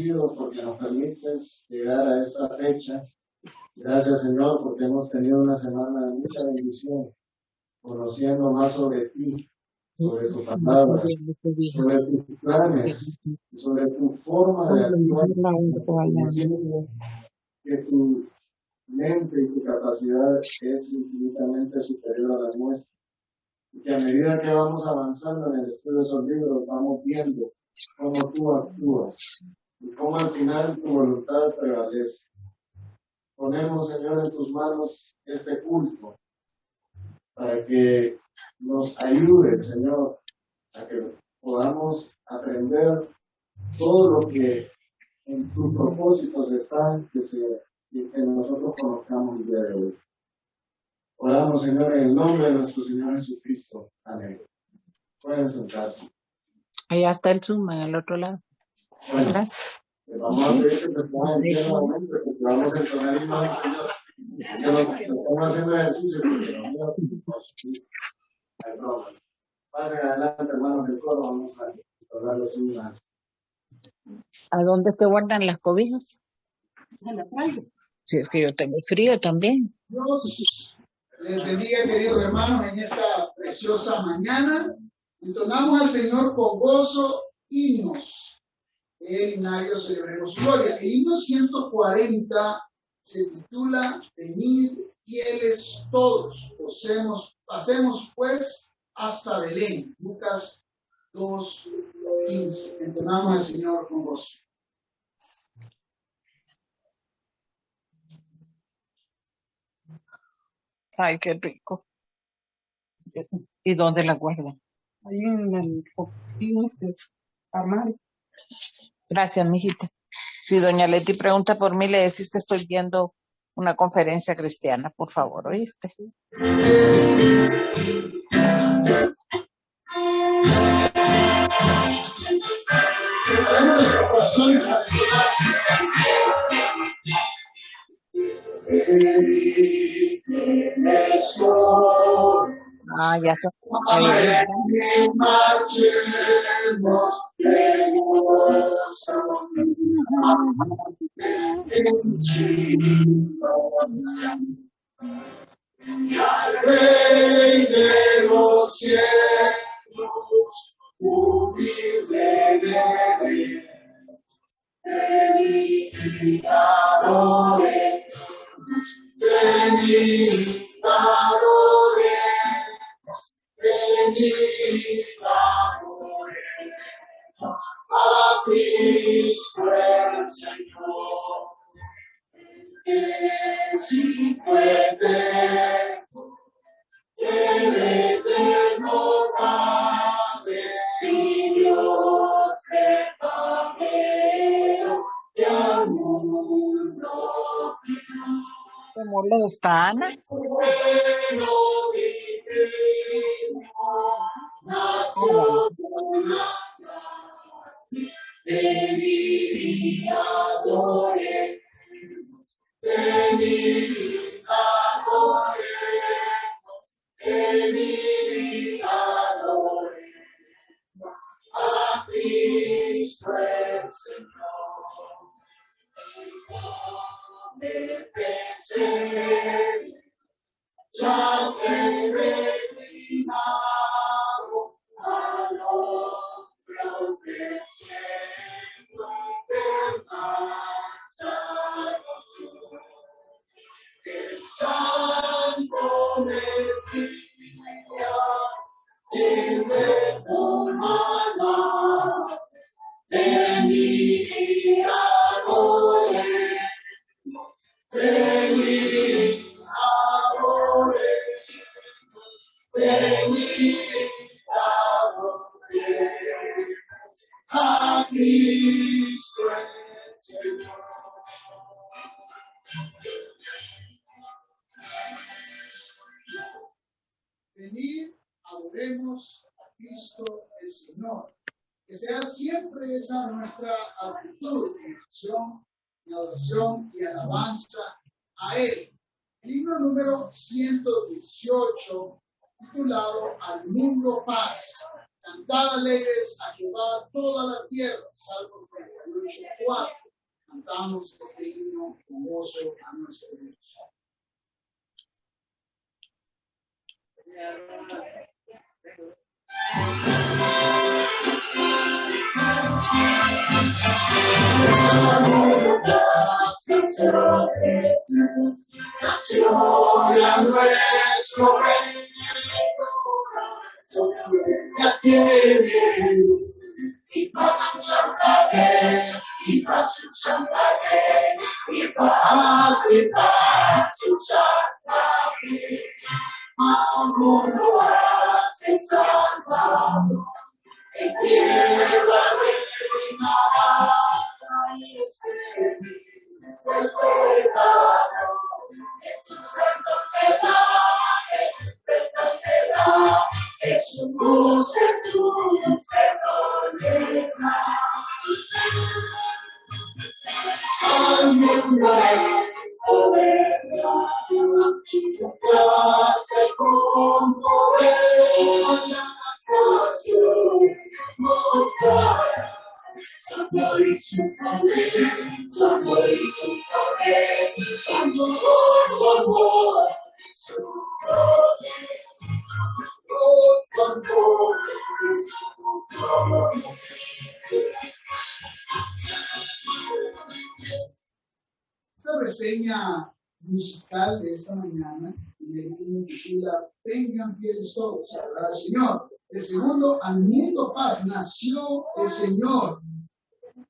agradecidos porque nos permites llegar a esta fecha. Gracias, Señor, porque hemos tenido una semana de mucha bendición, conociendo más sobre ti, sobre tu palabra, sobre tus planes, sobre tu forma de actuar. Siento que tu mente y tu capacidad es infinitamente superior a la nuestra. Y que a medida que vamos avanzando en el estudio de esos libros, vamos viendo cómo tú actúas y cómo al final tu voluntad prevalece. Ponemos, Señor, en tus manos este culto para que nos ayude, Señor, a que podamos aprender todo lo que en tus propósitos está, y que nosotros conozcamos el día de hoy. Oramos, Señor, en el nombre de nuestro Señor Jesucristo. Amén. Pueden sentarse. Allá está el Zoom, en el otro lado. Bueno, Atrás. vamos a pedir que se pongan en pie nuevamente, porque vamos a entonar himno al Señor. Estamos haciendo ejercicio porque no. Pasen adelante, hermanos del coro, vamos a entonar los himnos. ¿A dónde te guardan las cobijas? En la playa. Si es que yo tengo frío también. Dios les bendiga, queridos hermanos, en esta preciosa mañana. Entonamos al Señor con gozo himnos. El himnario Celebremos su Gloria. El himno 140 se titula Venid fieles todos, pasemos pues hasta Belén. Lucas 2:15. Entonamos al Señor con gozo. Ay, qué rico. ¿Y dónde la guardan? Ahí en el armario. Gracias, mijita. Si doña Leti pregunta por mí, le decís que estoy viendo una conferencia cristiana, por favor, ¿oíste? Ah, ya se al Rey de los cielos, humilde de venid, adoremos, venid, adoremos, venid, adoremos a Cristo el Señor. Si puede el eterno Padre y Dios verdadero que al mundo crió. ¿Te molesta, Ana? Bueno divino, nació una venid y adoremos, venid, adoremos, venid, adoremos a Cristo el Señor. De vencer, ya se reclinado al hombre ofreciendo esperanza. El Santo Mesías, el Verbo humano, venid y adoremos, venid, adoremos, venid, adoremos a Cristo el Señor. Venid, adoremos a Cristo el Señor. Que sea siempre esa nuestra actitud en adoración y alabanza a Él. El himno número 118, titulado Al mundo paz. Cantad alegres a Jehová toda la tierra. Salmo 41. 8:4. Cantamos este himno con gozo a nuestro Dios. Nació ya nuestro rey, ya tiene y para su santa fe, y para su santa fe, y para su santa fe. Alguno hace salvador, en tierra reinará. Es el pecado, Jesús perdonará, Jesús perdonará, Jesús perdonará. Al mundo hace conmover las naciones, mostrará su amor y su poder, su amor y su poder, su amor y su poder, su amor y su poder. Esta reseña musical de esta mañana le titula Vengan fieles todos, alabar al Señor. El segundo, al mundo paz, nació el Señor.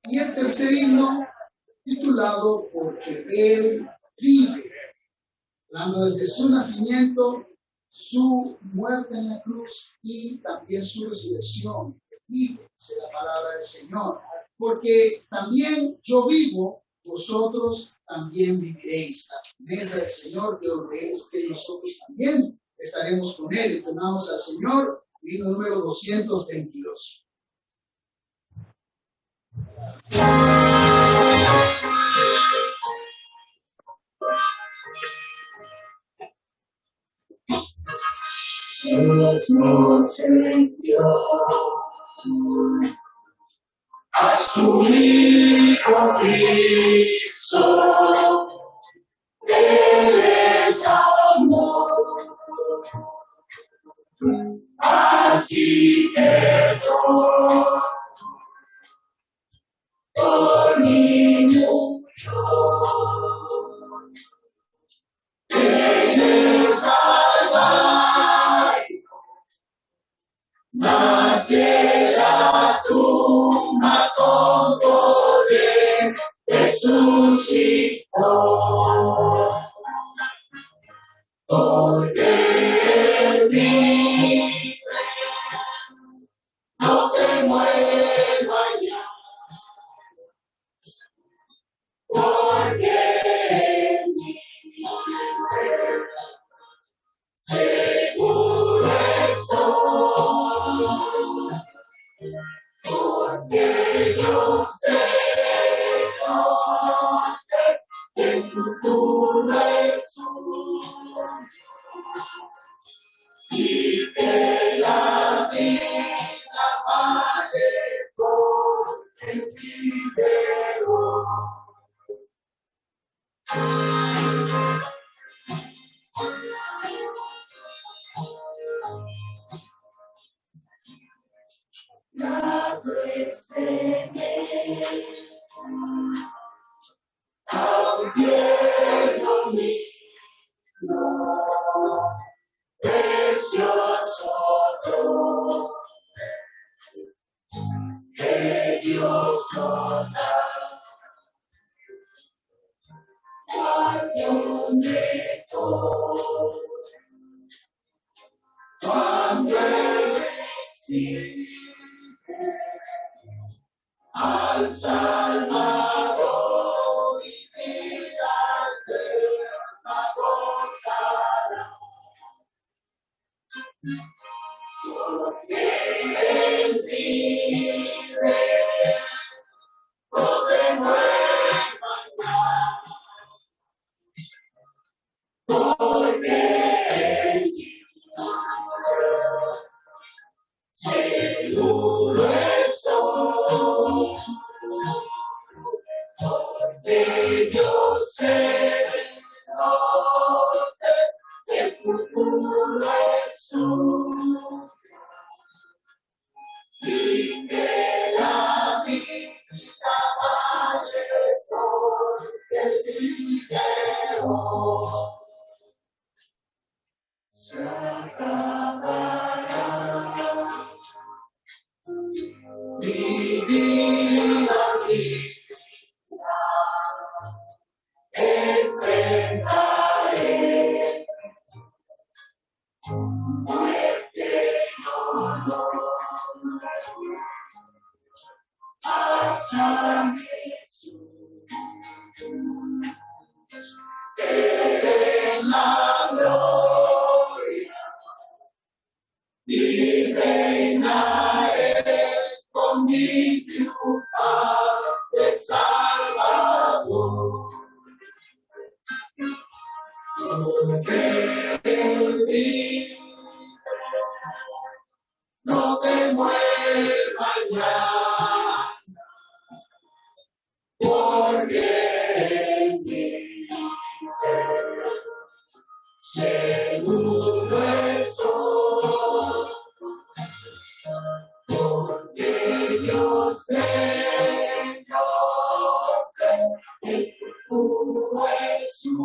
Y el tercer himno, titulado Porque Él vive, hablando desde su nacimiento, su muerte en la cruz y también su resurrección. Vive, dice la palabra del Señor. Porque también yo vivo, vosotros también viviréis. La promesa del Señor que es que nosotros también estaremos con Él. Entonamos al Señor, himno número 222. Nuestro Señor, a su Hijo Cristo, Él es amor, así perdón, por mi mucho, en el Calvario, nace la tumba con poder, resucitó. Porque Él vive, no te muevas ya. Porque Él vive, seguro estoy. Porque yo sé que el futuro es y que la vida vale por el dinero. La presencia, aunque no mío, precioso don que Dios nos da. Cuando recibe al Salvador y vida eterna gozará. Porque Él vive, no te muevas ya. Porque Él vive, seguro estoy. mi vida enfrentaré. Muerte y dolor, hasta Jesús. En la gloria y reinaré con mi triunfante Salvador. Que vive, no te mueva ya, porque en ti seguro estoy, porque yo sé que tú eres tú,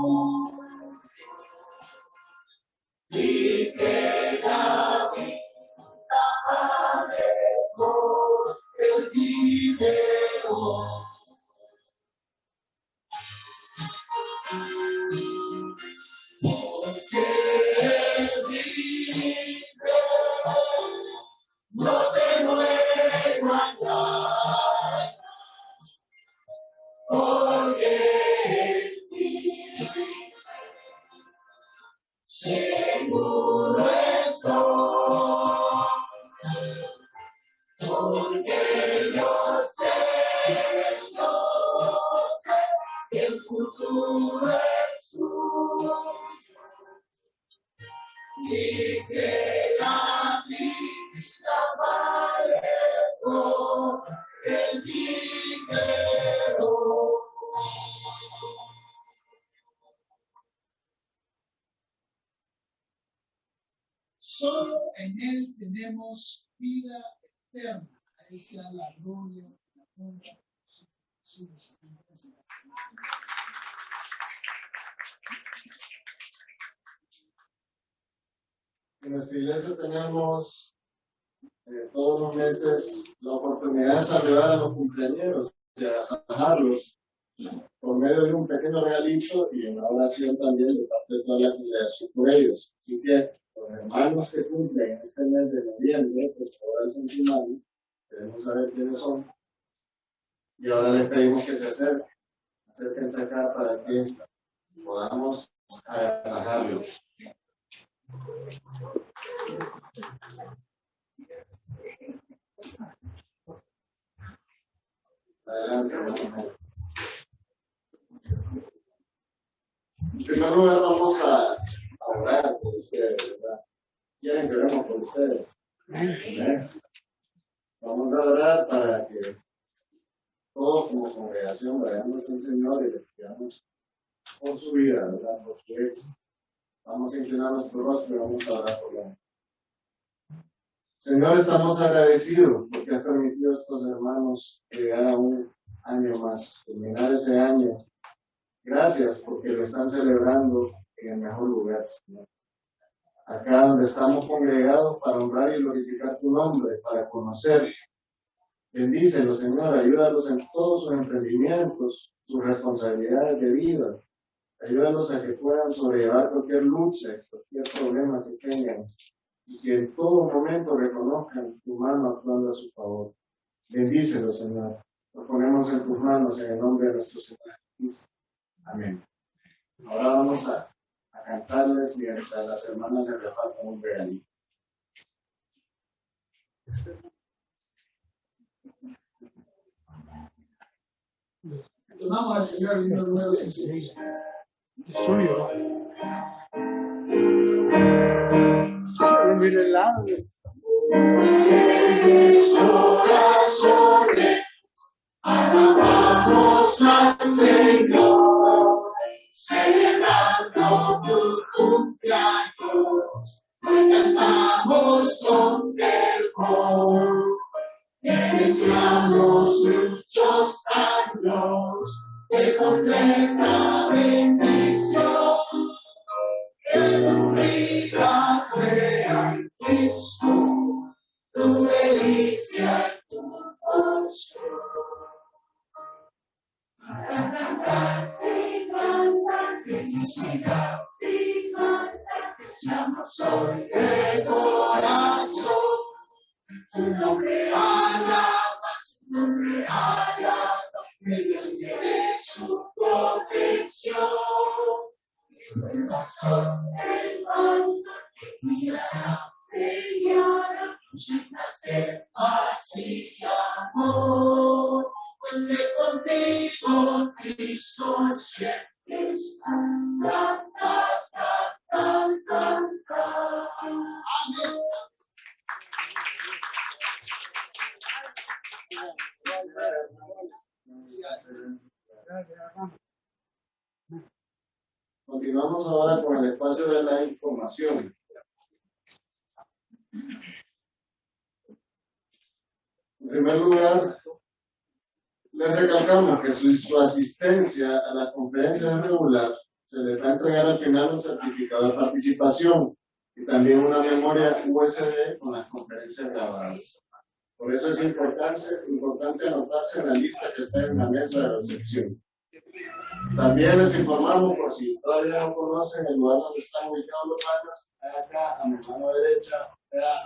y que la vida vale por el video. Porque vive, no te muero allá, porque vive, seguro estoy, porque yo sé que el futuro es suyo. Y que la vida vale por el dinero. Solo en Él tenemos vida eterna. A Él sea la gloria, la honra, Jesús. En nuestra iglesia tenemos todos los meses la oportunidad de saludar a los cumpleaños, de agasajarlos por medio de un pequeño regalito y una oración también de parte de toda la congregación por ellos. Así que los hermanos que cumplen este mes de noviembre, por favor, alcen su mano. Queremos saber quiénes son. Y ahora les pedimos que se acérquense acá para que podamos agasajarlos. Adelante, hermano. En primer lugar, vamos a orar por ustedes, ¿verdad? Quieren que oremos por ustedes. ¿Amén? Vamos a orar para que todos como congregación vayamos al Señor y le pidamos por su vida, ¿verdad? Por su éxito. Vamos a inclinar nuestro rostro y vamos a orar por la. Señor, estamos agradecidos porque has permitido a estos hermanos llegar a un año más, terminar ese año. Gracias porque lo están celebrando en el mejor lugar, Señor. Acá donde estamos congregados para honrar y glorificar tu nombre, para conocer. Bendícelos, Señor, ayúdalos en todos sus emprendimientos, sus responsabilidades de vida. Ayúdalos a que puedan sobrellevar cualquier lucha, cualquier problema que tengan. Y que en todo momento reconozcan tu mano actuando a su favor. Bendícelos, Señor. Lo ponemos en tus manos en el nombre de nuestro Señor Cristo. Amén. Ahora vamos a cantarles mientras las hermanas les repartan un regalito. Entonamos al Señor el himno número 66. Suyo. Mire el lado. Corazones, alabamos al Señor, celebrando tu cumpleaños, cantamos con fervor, que deseamos muchos años de completa bendición, que tu vida sea en Cristo, tu delicia y tu Felicidad, deseamos hoy de corazón. Tu nombre alaba, su nombre alaba, Dios tiene su protección. El pastor que cuidará, te guiará, llenas de paz y amor, pues que contigo Cristo siempre está. Amén. Continuamos ahora con el espacio de la información. En primer lugar, les recalcamos que su asistencia a la conferencia regular se les va a entregar al final un certificado de participación y también una memoria USB con las conferencias grabadas. Por eso es importante anotarse en la lista que está en la mesa de recepción. También les informamos, por si todavía no conocen el lugar donde están ubicados los baños, acá a mi mano derecha,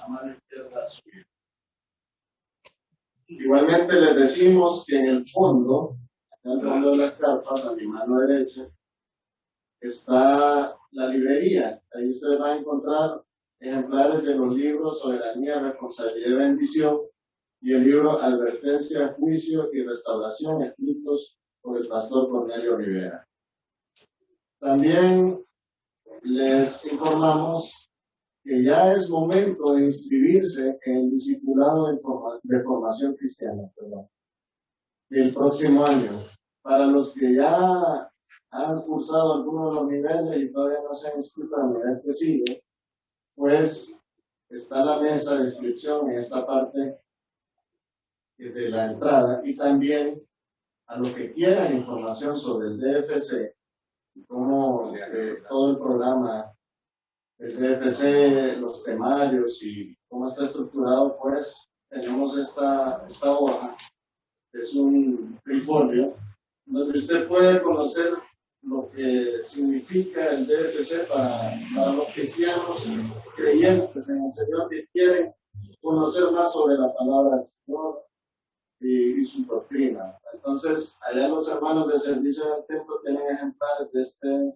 a mano izquierda suya. Igualmente les decimos que en el fondo de las carpas, a mi mano derecha, está la librería. Ahí ustedes van a encontrar ejemplares de los libros Soberanía, Responsabilidad y Bendición y el libro Advertencia, Juicio y Restauración, escritos por el pastor Cornelio Rivera. También les informamos que ya es momento de inscribirse en el discipulado de formación cristiana, del próximo año. Para los que ya han cursado algunos de los niveles y todavía no se han inscrito al nivel que sigue, pues está la mesa de inscripción en esta parte de la entrada, y también a los que quieran información sobre el DFC y cómo todo el programa del DFC, los temarios y cómo está estructurado, pues tenemos esta hoja, es un trifolio, donde usted puede conocer lo que significa el DFC para los cristianos creyentes en el Señor que quieren conocer más sobre la palabra del Señor y su doctrina. Entonces, allá los hermanos del servicio del texto tienen ejemplares de este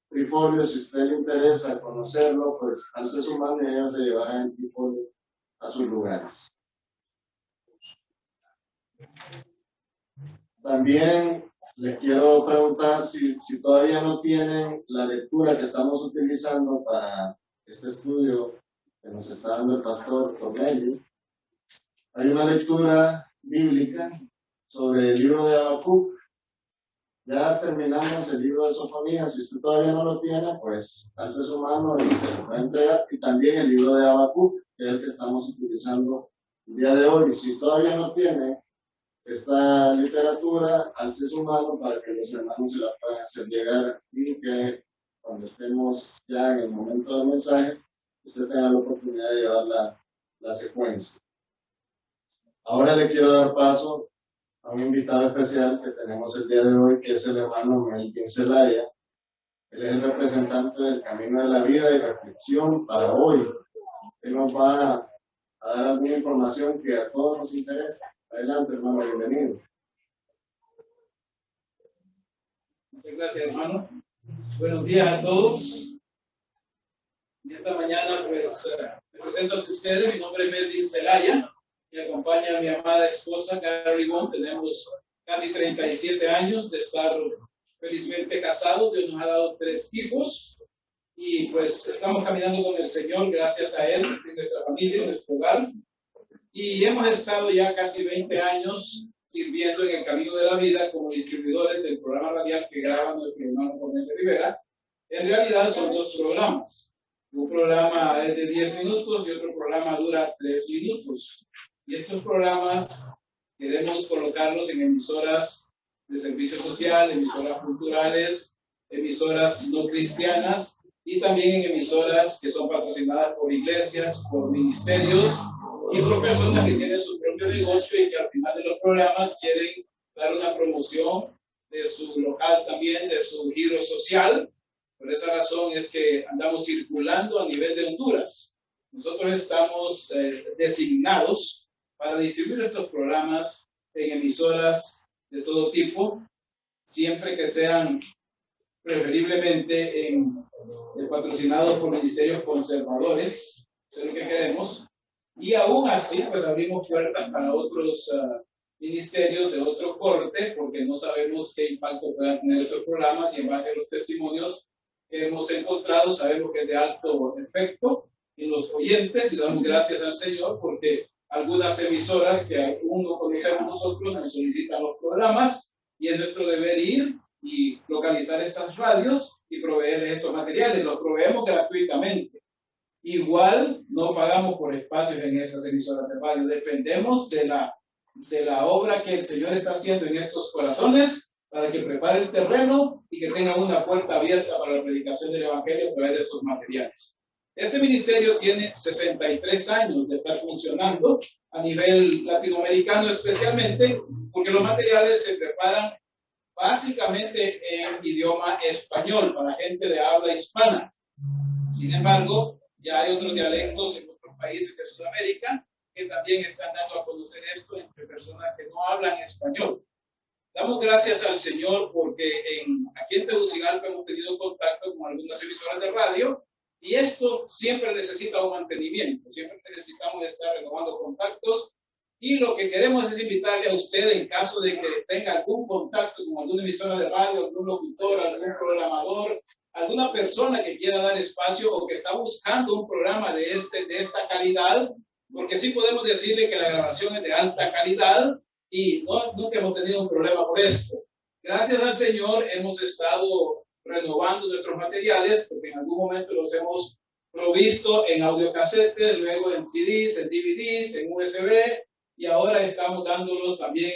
trifolio. Si a usted le interesa conocerlo, pues alce su mano y ellos le llevarán el trifolio a sus lugares. También les quiero preguntar si todavía no tienen la lectura que estamos utilizando para este estudio que nos está dando el pastor Cornelio. Hay una lectura bíblica sobre el libro de Habacuc. Ya terminamos el libro de Sofonías. Si usted todavía no lo tiene, pues alce su mano y se lo va a entregar. Y también el libro de Habacuc, que es el que estamos utilizando el día de hoy. Si todavía no tiene esta literatura, alce su mano para que los hermanos se la puedan hacer llegar y que cuando estemos ya en el momento del mensaje, usted tenga la oportunidad de llevar la secuencia. Ahora le quiero dar paso a un invitado especial que tenemos el día de hoy, que es el hermano Melvin Zelaya. Él es el representante del Camino de la Vida y Reflexión para hoy. Él nos va a dar alguna información que a todos nos interesa. Adelante, hermano, bienvenido. Muchas gracias, hermano. Buenos días a todos. Y esta mañana, pues, me presento ante ustedes. Mi nombre es Melvin Zelaya. Me acompaña a mi amada esposa, Carrie Bond. Tenemos casi 37 años de estar felizmente casados. Dios nos ha dado 3 hijos. Y pues estamos caminando con el Señor, gracias a Él, en nuestra familia, en nuestro hogar. Y hemos estado ya casi 20 años sirviendo en el Camino de la Vida como distribuidores del programa radial que graba nuestro hermano Cornelio Rivera. En realidad son 2 programas. Un programa es de 10 minutos y otro programa dura 3 minutos. Y estos programas queremos colocarlos en emisoras de servicio social, emisoras culturales, emisoras no cristianas y también en emisoras que son patrocinadas por iglesias, por ministerios y por personas que tienen su propio negocio y que al final de los programas quieren dar una promoción de su local también, de su giro social. Por esa razón es que andamos circulando a nivel de Honduras. Nosotros estamos designados para distribuir estos programas en emisoras de todo tipo, siempre que sean preferiblemente patrocinados por ministerios conservadores, eso es lo que queremos, y aún así pues abrimos puertas para otros ministerios de otro corte, porque no sabemos qué impacto puedan tener estos programas, y en base a los testimonios que hemos encontrado sabemos que es de alto efecto en los oyentes, y damos gracias al Señor porque algunas emisoras que aún no conocemos nosotros nos solicitan los programas, y es nuestro deber ir y localizar estas radios y proveerles estos materiales. Los proveemos gratuitamente. Igual no pagamos por espacios en estas emisoras de radio, dependemos de la obra que el Señor está haciendo en estos corazones para que prepare el terreno y que tenga una puerta abierta para la predicación del Evangelio a través de estos materiales. Este ministerio tiene 63 años de estar funcionando a nivel latinoamericano, especialmente porque los materiales se preparan básicamente en idioma español para gente de habla hispana. Sin embargo, ya hay otros dialectos en otros países de Sudamérica que también están dando a conocer esto entre personas que no hablan español. Damos gracias al Señor porque aquí en Tegucigalpa hemos tenido contacto con algunas emisoras de radio, y esto siempre necesita un mantenimiento, siempre necesitamos estar renovando contactos, y lo que queremos es invitarle a usted, en caso de que tenga algún contacto con alguna emisora de radio, algún locutor, algún programador, alguna persona que quiera dar espacio o que está buscando un programa de esta calidad, porque sí podemos decirle que la grabación es de alta calidad y nunca hemos tenido un problema por esto. Gracias al Señor hemos estado renovando nuestros materiales, porque en algún momento los hemos provisto en audiocassette, luego en CDs, en DVDs, en USB, y ahora estamos dándolos también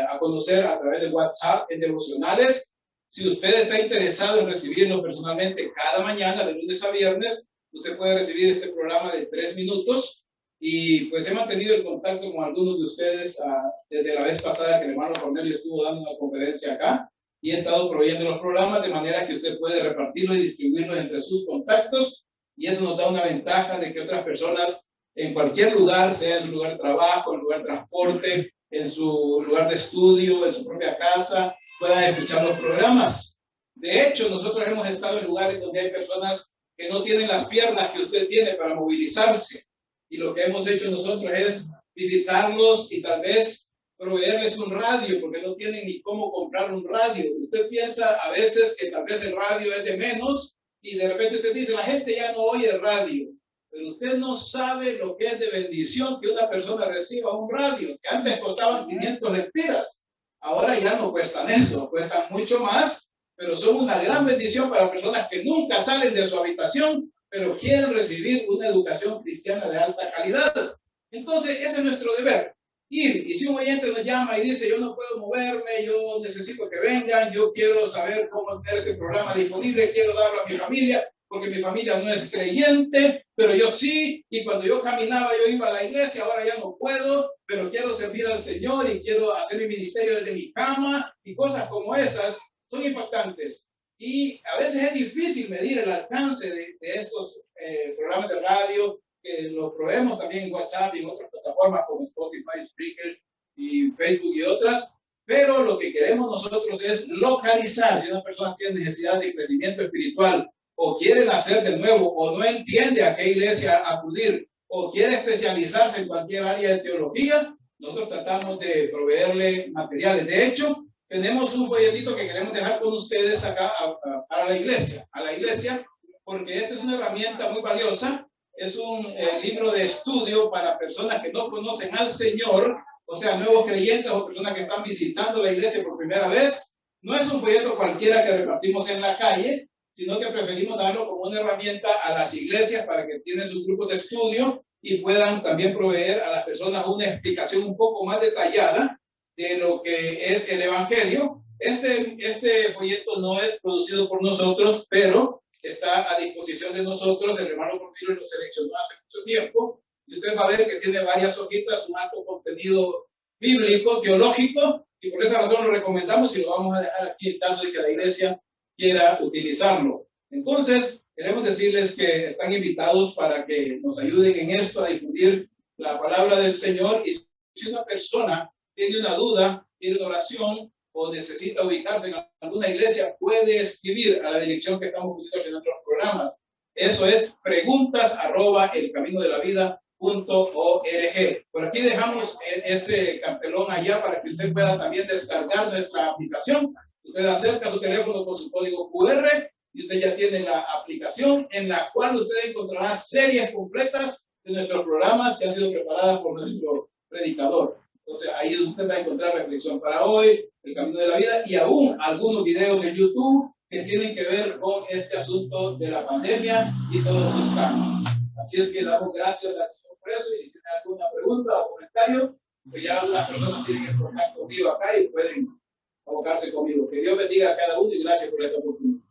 a conocer a través de WhatsApp en devocionales. Si usted está interesado en recibirlo personalmente cada mañana, de lunes a viernes, usted puede recibir este programa de 3 minutos. Y pues he mantenido el contacto con algunos de ustedes desde la vez pasada que el hermano Cornelio estuvo dando una conferencia acá, y he estado proveyendo los programas de manera que usted puede repartirlos y distribuirlos entre sus contactos, y eso nos da una ventaja de que otras personas en cualquier lugar, sea en su lugar de trabajo, en su lugar de transporte, en su lugar de estudio, en su propia casa, puedan escuchar los programas. De hecho, nosotros hemos estado en lugares donde hay personas que no tienen las piernas que usted tiene para movilizarse, y lo que hemos hecho nosotros es visitarlos y tal vez proveerles un radio, porque no tienen ni cómo comprar un radio. Usted piensa a veces que tal vez el radio es de menos, y de repente usted dice, la gente ya no oye el radio. Pero usted no sabe lo que es de bendición que una persona reciba un radio, que antes costaban 500 lempiras. Ahora ya no cuestan eso, cuestan mucho más, pero son una gran bendición para personas que nunca salen de su habitación, pero quieren recibir una educación cristiana de alta calidad. Entonces, ese es nuestro deber, ir. Y si un oyente nos llama y dice, yo no puedo moverme, yo necesito que vengan, yo quiero saber cómo tener este programa disponible, quiero darlo a mi familia, porque mi familia no es creyente, pero yo sí, y cuando yo caminaba yo iba a la iglesia, ahora ya no puedo, pero quiero servir al Señor y quiero hacer mi ministerio desde mi cama, y cosas como esas son impactantes. Y a veces es difícil medir el alcance de estos programas de radio, que los proveemos también en WhatsApp y en otras plataformas como Spotify, Spreaker y Facebook y otras, pero lo que queremos nosotros es localizar. Si una persona tiene necesidad de crecimiento espiritual, o quiere nacer de nuevo, o no entiende a qué iglesia acudir, o quiere especializarse en cualquier área de teología, nosotros tratamos de proveerle materiales. De hecho, tenemos un folletito que queremos dejar con ustedes acá a la iglesia, porque esta es una herramienta muy valiosa. Es un libro de estudio para personas que no conocen al Señor, o sea, nuevos creyentes o personas que están visitando la iglesia por primera vez. No es un folleto cualquiera que repartimos en la calle, sino que preferimos darlo como una herramienta a las iglesias para que tienen sus grupos de estudio y puedan también proveer a las personas una explicación un poco más detallada de lo que es el Evangelio. Este folleto no es producido por nosotros, pero está a disposición de nosotros. El hermano Cornelio lo seleccionó hace mucho tiempo y usted va a ver que tiene varias hojitas, un alto contenido bíblico, teológico, y por esa razón lo recomendamos y lo vamos a dejar aquí en caso de que la iglesia quiera utilizarlo. Entonces, queremos decirles que están invitados para que nos ayuden en esto a difundir la palabra del Señor, y si una persona tiene una duda, tiene oración o necesita ubicarse en alguna iglesia, puede escribir a la dirección que estamos poniendo en nuestros programas. Eso es preguntas@elcaminodelavida.org. Por aquí dejamos ese cartelón allá para que usted pueda también descargar nuestra aplicación. Usted acerca su teléfono con su código QR y usted ya tiene la aplicación en la cual usted encontrará series completas de nuestros programas que han sido preparadas por nuestro predicador. Entonces ahí usted va a encontrar reflexión para hoy, el camino de la vida y aún algunos videos de YouTube que tienen que ver con este asunto de la pandemia y todos sus cambios. Así es que damos gracias al Señor por eso, y si tienen alguna pregunta o comentario, pues ya las personas tienen el contacto conmigo acá y pueden abocarse conmigo. Que Dios bendiga a cada uno y gracias por esta oportunidad.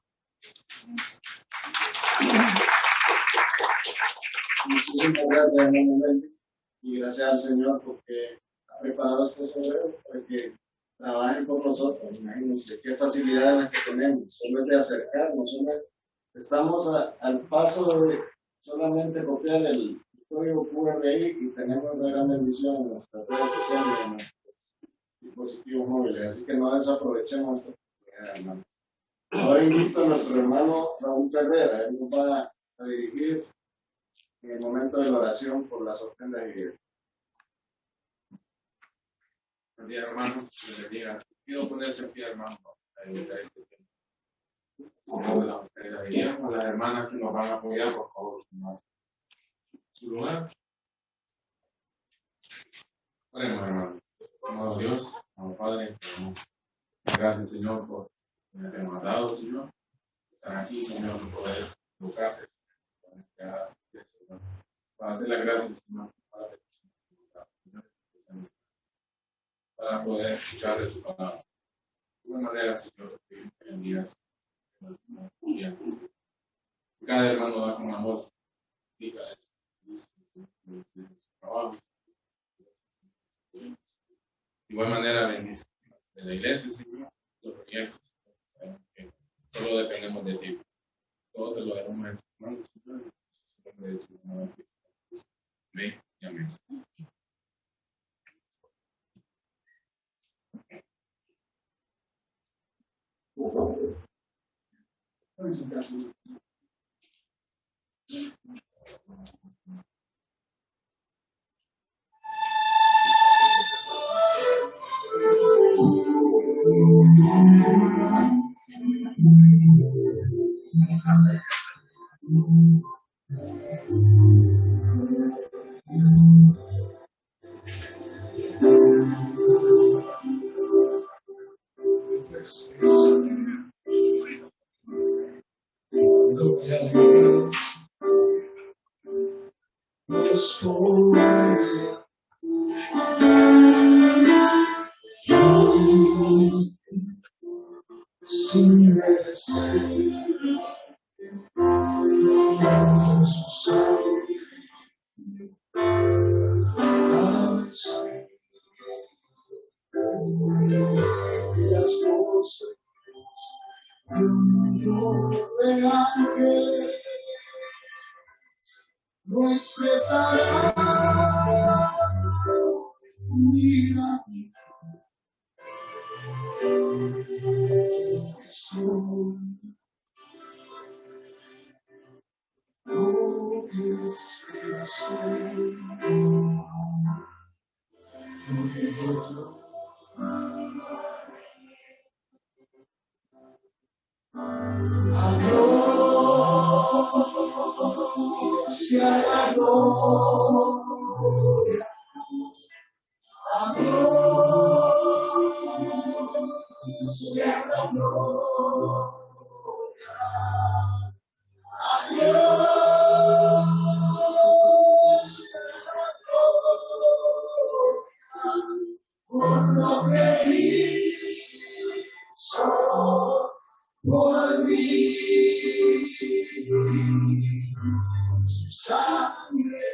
Muchísimas gracias, hermano Wendy, y gracias al Señor porque ha preparado estos obreros para que trabajen con nosotros. Imagínense qué facilidad la que tenemos, solo es de acercarnos, estamos al paso de solamente copiar el código QRI y tenemos una gran bendición en nuestras redes sociales y en nuestros dispositivos móviles, así que no desaprovechemos esta oportunidad, hermanos. Ahora invito a nuestro hermano Raúl Ferrera, él nos va a dirigir en el momento de la oración por las ofrendas y bienes. Buen día, hermanos. Les bendiga. Quiero ponerse en pie, hermano. A las hermanas que nos van a apoyar, por favor, su lugar. Oremos, hermanos. Amado Dios, amado Padre, gracias, Señor, por lo que nos has dado, Señor. Están aquí, Señor, por poder educarte, para hacer las gracias, Señor, para poder escuchar de su palabra. De alguna manera, Señor, que bendigas cada hermano da con amor, diga trabajo. De igual manera, bendice de la iglesia, Señor, los proyectos, que solo dependemos de ti. Todo te lo dejamos en tus manos, Señor, en nombre de tu amor. Amén y amén. Sin merecer su sangre, las voces de un millón de ángeles no expresarán mira Jesús, lo que es Jesús, lo que yo. Adiós, sea la gloria. Adiós, sea la gloria. Adiós, sea la gloria. Por lo que hizo por mí, su sangre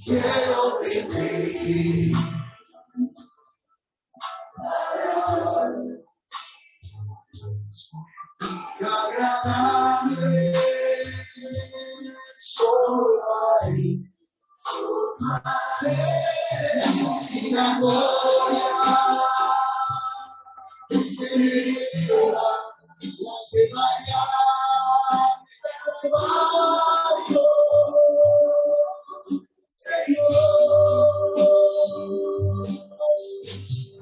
Quiero vivir y agradable solo ahí, sin gloria sería la que vaya de Calvario. Señor,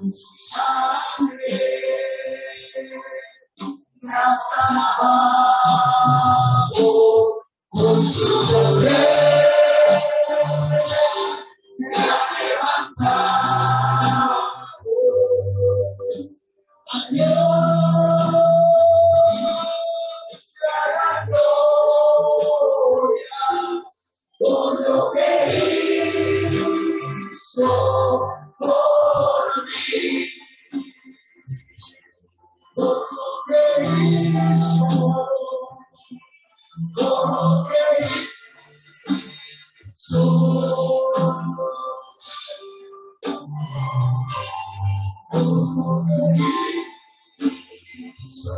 su sangre me ha salvado, con su poder me ha levantado. A Dios sea la gloria por lo que hizo por mí, por lo que hizo, por lo que hizo, por lo que hizo,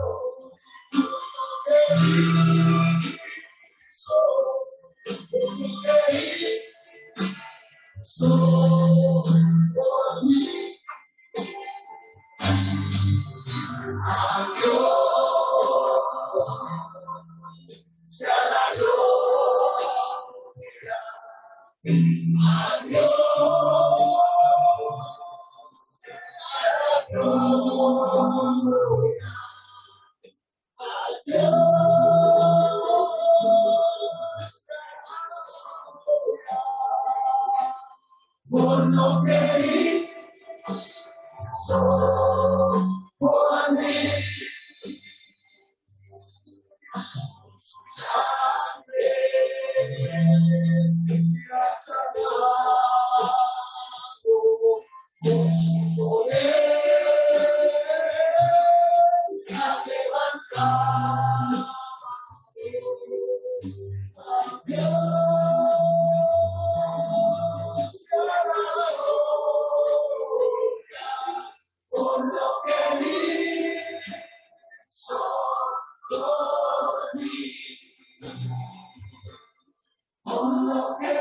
por lo que hizo por mí. Su sangre me ha salvado, con su poder me ha levantado. Por lo que hizo por mí, por lo que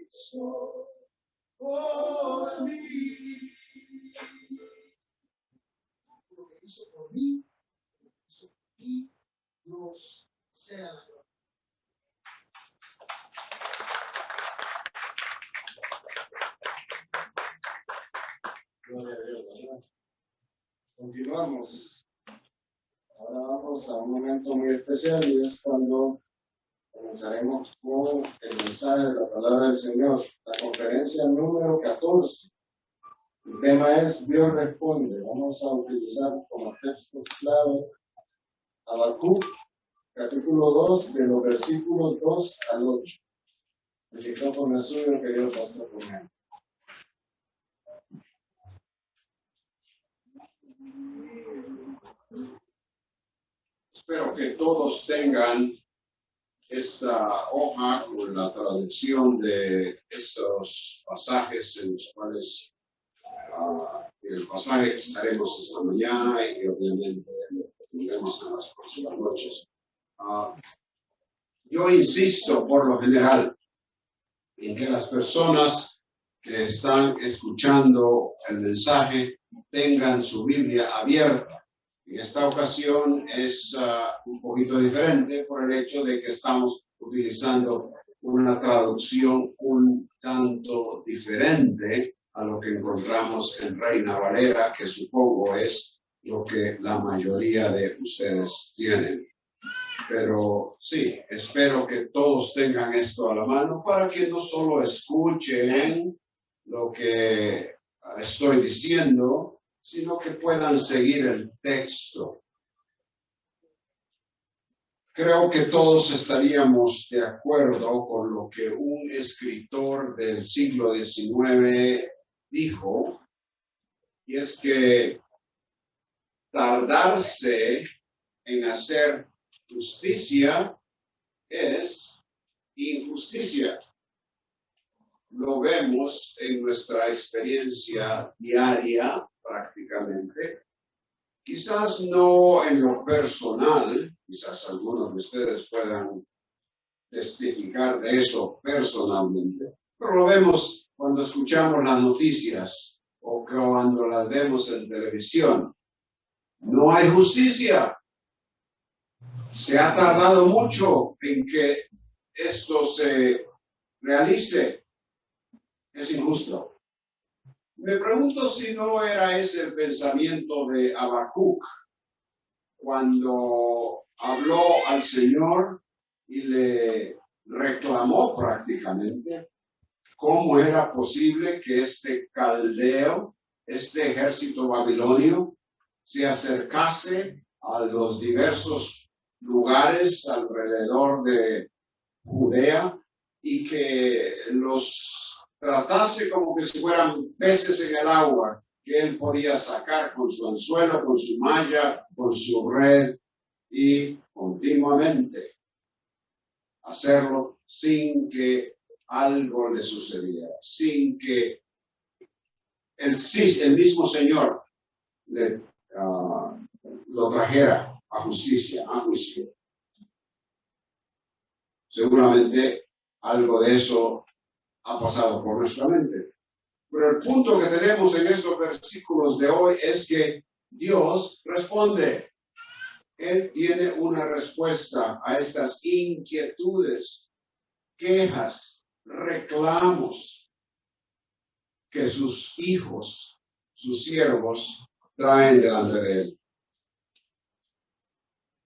hizo por mí, por lo que hizo por mí, lo que hizo por mí, y Dios sea la gloria. Gloria a Dios, ¿verdad? Continuamos. Ahora vamos a un momento muy especial y es cuando comenzaremos con el mensaje de la palabra del Señor, la conferencia número 14. El tema es Dios responde. Vamos a utilizar como texto clave Habacuc, capítulo 2, de los versículos 2 al 8. El micrófono es suyo, querido pastor Romero. Espero que todos tengan esta hoja con la traducción de estos pasajes en los cuales el pasaje que estaremos esta mañana y obviamente lo tendremos en las próximas noches. Yo insisto por lo general en que las personas que están escuchando el mensaje tengan su Biblia abierta. En esta ocasión es un poquito diferente por el hecho de que estamos utilizando una traducción un tanto diferente a lo que encontramos en Reina Valera, que supongo es lo que la mayoría de ustedes tienen. Pero sí, espero que todos tengan esto a la mano para que no solo escuchen lo que estoy diciendo, sino que puedan seguir el texto. Creo que todos estaríamos de acuerdo con lo que un escritor del siglo XIX dijo, y es que tardarse en hacer justicia es injusticia. Lo vemos en nuestra experiencia diaria prácticamente. Quizás no en lo personal, quizás algunos de ustedes puedan testificar de eso personalmente, pero lo vemos cuando escuchamos las noticias o cuando las vemos en televisión. No hay justicia. Se ha tardado mucho en que esto se realice. Es injusto. Me pregunto si no era ese el pensamiento de Habacuc cuando habló al Señor y le reclamó prácticamente cómo era posible que este caldeo, este ejército babilonio, se acercase a los diversos lugares alrededor de Judea y que los tratase como que si fueran peces en el agua que él podía sacar con su anzuelo, con su malla, con su red y continuamente hacerlo sin que algo le sucediera, sin que el mismo Señor lo trajera a justicia, a juicio. Seguramente algo de eso ha pasado por nuestra mente. Pero el punto que tenemos en estos versículos de hoy es que Dios responde. Él tiene una respuesta a estas inquietudes, quejas, reclamos que sus hijos, sus siervos, traen delante de él.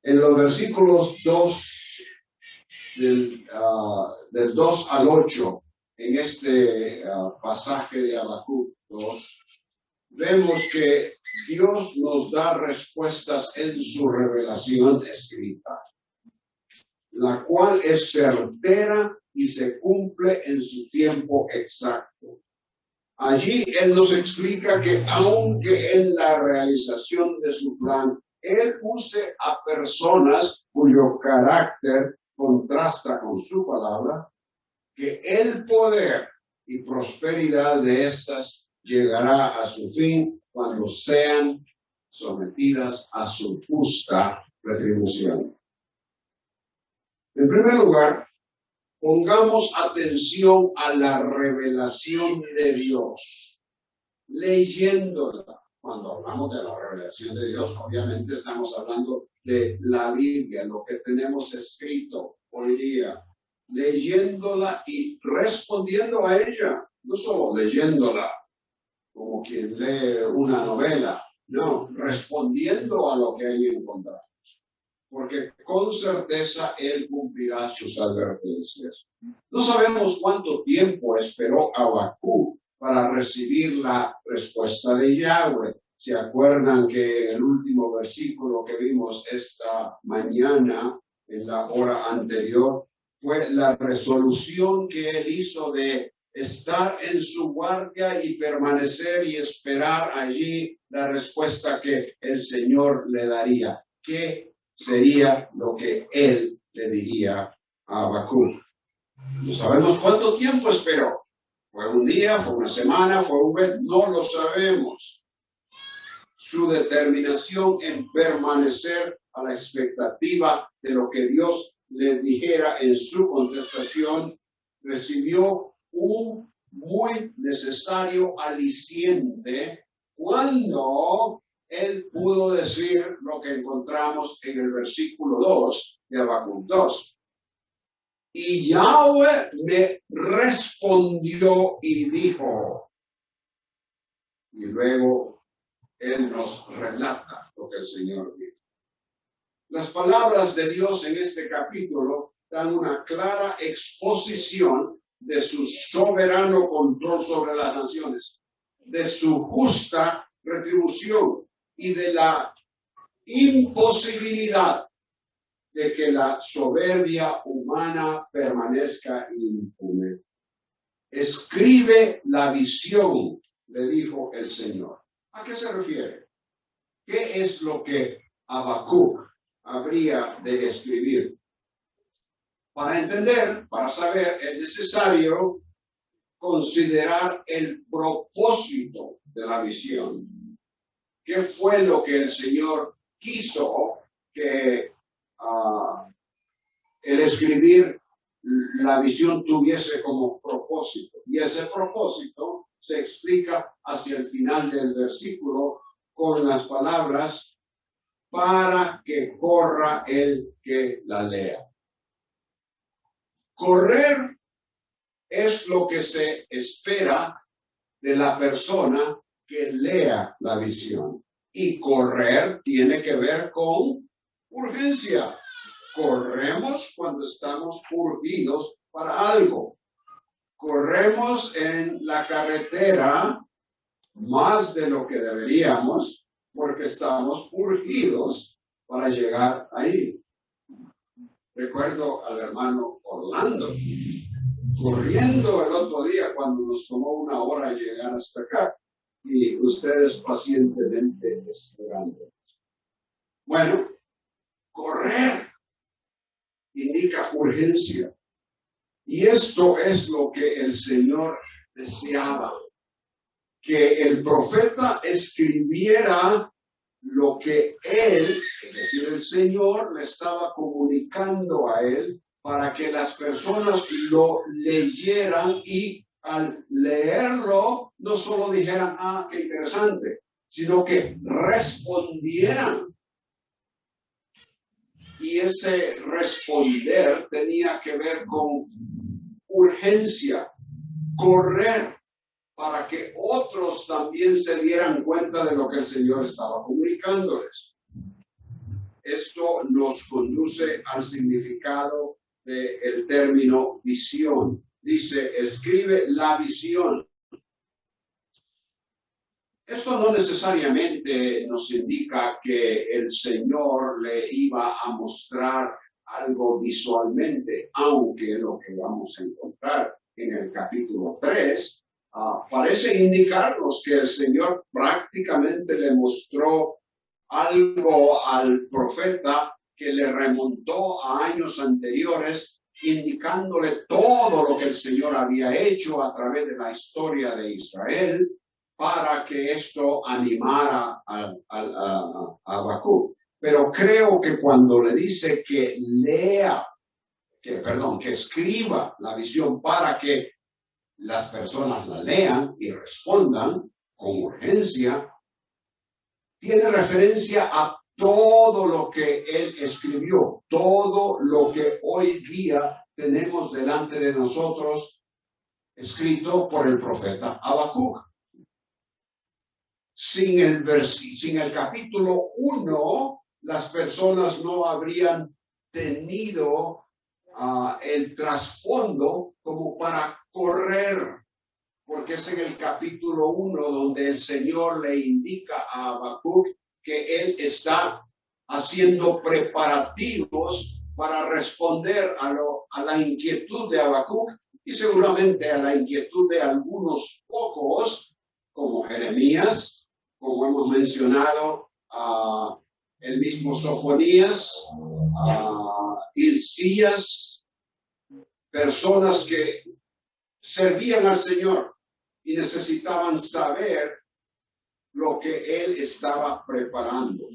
En los versículos 2, del 2 al 8, en este pasaje de Habacuc 2, vemos que Dios nos da respuestas en su revelación escrita, la cual es certera y se cumple en su tiempo exacto. Allí Él nos explica que aunque en la realización de su plan, Él use a personas cuyo carácter contrasta con su palabra, que el poder y prosperidad de estas llegará a su fin cuando sean sometidas a su justa retribución. En primer lugar, pongamos atención a la revelación de Dios, leyéndola. Cuando hablamos de la revelación de Dios, obviamente estamos hablando de la Biblia, lo que tenemos escrito hoy día, leyéndola y respondiendo a ella, no solo leyéndola como quien lee una novela, no, respondiendo a lo que ahí encontramos, porque con certeza Él cumplirá sus advertencias. No sabemos cuánto tiempo esperó Habacuc para recibir la respuesta de Yahweh. ¿Se acuerdan que en el último versículo que vimos esta mañana, en la hora anterior, fue la resolución que él hizo de estar en su guardia y permanecer y esperar allí la respuesta que el Señor le daría? ¿Qué sería lo que él le diría a Habacuc? No sabemos cuánto tiempo esperó. ¿Fue un día, fue una semana, fue un mes? No lo sabemos. Su determinación en permanecer a la expectativa de lo que Dios le dijera en su contestación recibió un muy necesario aliciente cuando él pudo decir lo que encontramos en el versículo 2 de Habacuc 2. Y Yahweh me respondió y dijo. Y luego Él nos relata lo que el Señor dijo. Las palabras de Dios en este capítulo dan una clara exposición de su soberano control sobre las naciones, de su justa retribución y de la imposibilidad de que la soberbia humana permanezca impune. Escribe la visión, le dijo el Señor. ¿A qué se refiere? ¿Qué es lo que Habacuc habría de escribir? Para entender, para saber, es necesario considerar el propósito de la visión. ¿Qué fue lo que el Señor quiso que el escribir la visión tuviese como propósito? Y ese propósito se explica hacia el final del versículo con las palabras para que corra el que la lea. Correr es lo que se espera de la persona que lea la visión. Y correr tiene que ver con urgencia. Corremos cuando estamos urgidos para algo. Corremos en la carretera más de lo que deberíamos porque estamos urgidos para llegar ahí. Recuerdo al hermano Orlando corriendo el otro día cuando nos tomó 1 hora llegar hasta acá y ustedes pacientemente esperando. Bueno, correr indica urgencia. Y esto es lo que el Señor deseaba, que el profeta escribiera lo que él, es decir, el Señor, le estaba comunicando a él para que las personas lo leyeran y al leerlo no solo dijeran, ah, qué interesante, sino que respondieran. Y ese responder tenía que ver con urgencia, correr, para que otros también se dieran cuenta de lo que el Señor estaba comunicándoles. Esto nos conduce al significado del término visión. Dice, escribe la visión. Esto no necesariamente nos indica que el Señor le iba a mostrar algo visualmente, aunque lo que vamos a encontrar en el capítulo 3 parece indicarnos que el Señor prácticamente le mostró algo al profeta que le remontó a años anteriores, indicándole todo lo que el Señor había hecho a través de la historia de Israel para que esto animara a Habacuc. Pero creo que cuando le dice que que escriba la visión para que las personas la lean y respondan con urgencia, tiene referencia a todo lo que él escribió, todo lo que hoy día tenemos delante de nosotros escrito por el profeta Habacuc. Sin el capítulo 1, las personas no habrían tenido el trasfondo como para correr, porque es en el capítulo 1 donde el Señor le indica a Habacuc que él está haciendo preparativos para responder a la inquietud de Habacuc y seguramente a la inquietud de algunos pocos, como Jeremías, como hemos mencionado, el mismo Sofonías, Hilcías, personas que servían al Señor y necesitaban saber lo que Él estaba preparando.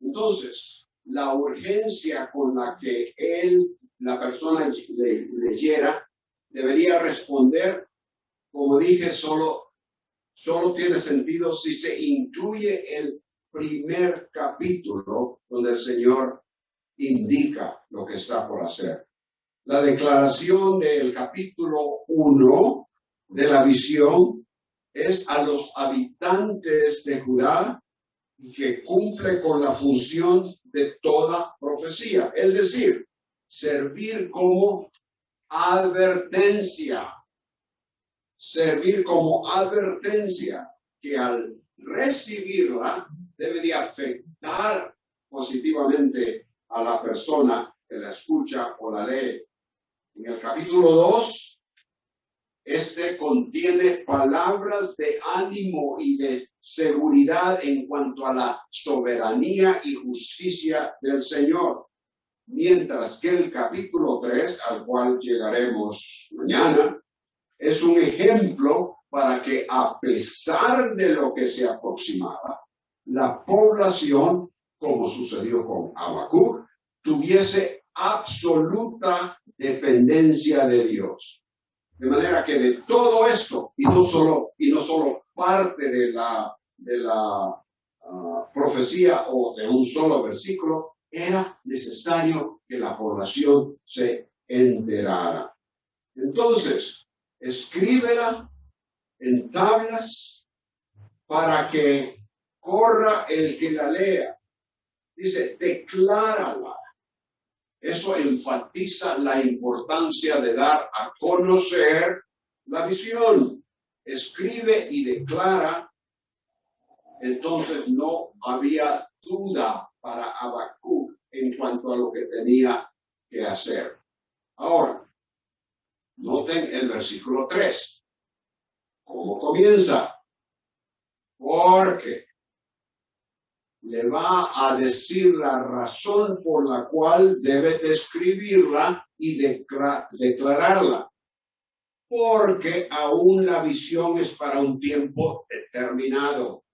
Entonces, la urgencia con la que la persona leyera, debería responder, como dije, solo tiene sentido si se incluye el primer capítulo donde el Señor indica lo que está por hacer. La declaración del capítulo 1 de la visión es a los habitantes de Judá y que cumple con la función de toda profecía, es decir, servir como advertencia. Servir como advertencia que al recibirla debe de afectar positivamente a la persona que la escucha o la lee. En el capítulo 2, este contiene palabras de ánimo y de seguridad en cuanto a la soberanía y justicia del Señor. Mientras que el capítulo 3, al cual llegaremos mañana, es un ejemplo para que a pesar de lo que se aproximaba, la población, como sucedió con Habacuc, tuviese absoluta dependencia de Dios. De manera que de todo esto, y no solo parte de la profecía o de un solo versículo, era necesario que la población se enterara. Entonces, escríbela en tablas para que corra el que la lea. Dice, declárala. Eso enfatiza la importancia de dar a conocer la visión. Escribe y declara. Entonces no había duda para Habacuc en cuanto a lo que tenía que hacer. Ahora, noten el versículo 3. ¿Cómo comienza? Porque le va a decir la razón por la cual debe describirla y declararla. Porque aún la visión es para un tiempo determinado.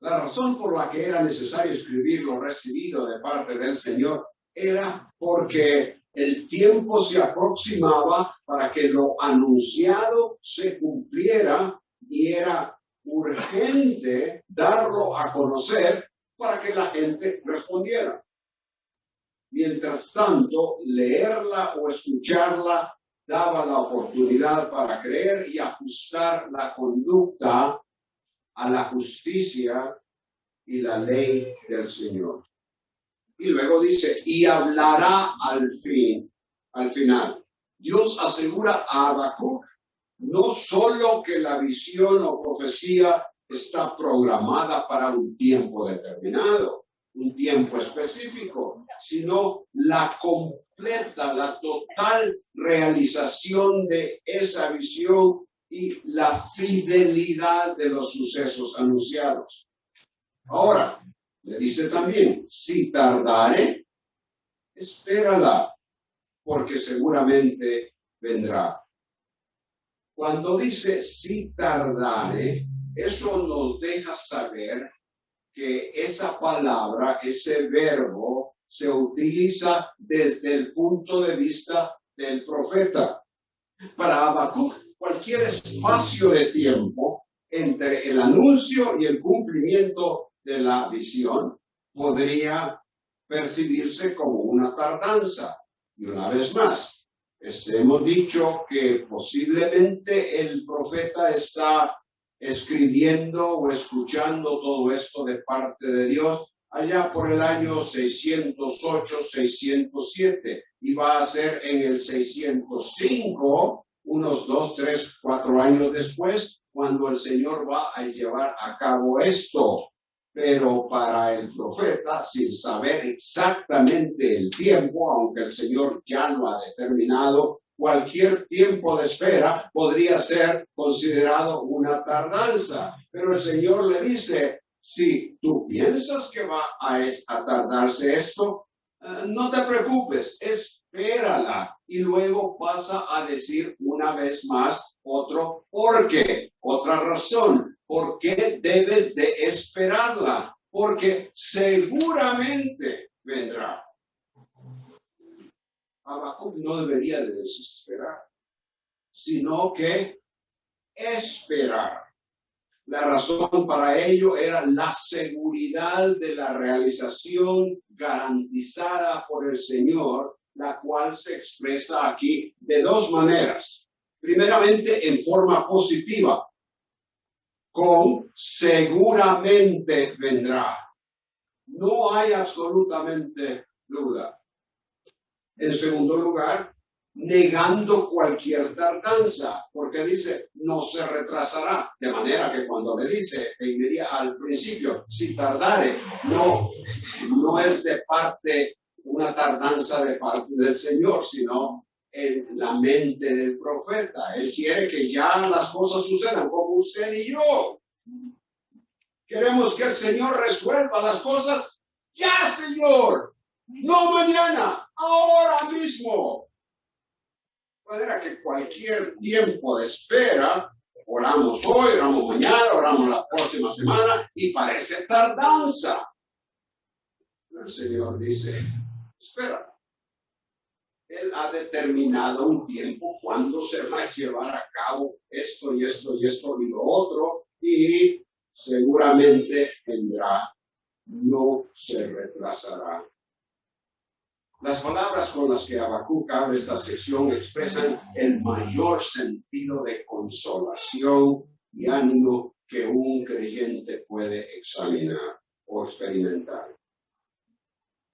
La razón por la que era necesario escribir lo recibido de parte del Señor era porque el tiempo se aproximaba para que lo anunciado se cumpliera y era urgente darlo a conocer para que la gente respondiera. Mientras tanto, leerla o escucharla daba la oportunidad para creer y ajustar la conducta a la justicia y la ley del Señor. Y luego dice, y hablará al final. Dios asegura a Habacuc no solo que la visión o profecía está programada para un tiempo determinado, un tiempo específico, sino la completa, la total realización de esa visión y la fidelidad de los sucesos anunciados. Ahora, le dice también, si tardare, espérala, porque seguramente vendrá. Cuando dice si tardare, eso nos deja saber que esa palabra, ese verbo, se utiliza desde el punto de vista del profeta. Para Habacuc, cualquier espacio de tiempo entre el anuncio y el cumplimiento de la visión podría percibirse como una tardanza. Y una vez más, hemos dicho que posiblemente el profeta está escribiendo o escuchando todo esto de parte de Dios allá por el año 608, 607, y va a ser en el 605, unos 2, 3, 4 años después, cuando el Señor va a llevar a cabo esto. Pero para el profeta, sin saber exactamente el tiempo, aunque el Señor ya lo ha determinado, cualquier tiempo de espera podría ser considerado una tardanza. Pero el Señor le dice, si tú piensas que va a tardarse esto, no te preocupes, espérala. Y luego pasa a decir una vez más otro por qué, otra razón. ¿Por qué debes de esperarla? Porque seguramente vendrá. Habacuc no debería de desesperar, sino que esperar. La razón para ello era la seguridad de la realización garantizada por el Señor, la cual se expresa aquí de dos maneras. Primeramente, en forma positiva. con seguramente vendrá. No hay absolutamente duda. En segundo lugar, negando cualquier tardanza, porque dice, no se retrasará. De manera que cuando le dice al principio, si tardare, no es de parte, una tardanza de parte del Señor, sino en la mente del profeta. Él quiere que ya las cosas sucedan como usted y yo. Queremos que el Señor resuelva las cosas ya, Señor. No mañana, ahora mismo. De manera que cualquier tiempo de espera, oramos hoy, oramos mañana, oramos la próxima semana y parece tardanza. El Señor dice, espera. Él ha determinado un tiempo cuando se va a llevar a cabo esto y esto y esto y lo otro, y seguramente vendrá, no se retrasará. Las palabras con las que Habacuc abre esta sección expresan el mayor sentido de consolación y ánimo que un creyente puede examinar o experimentar.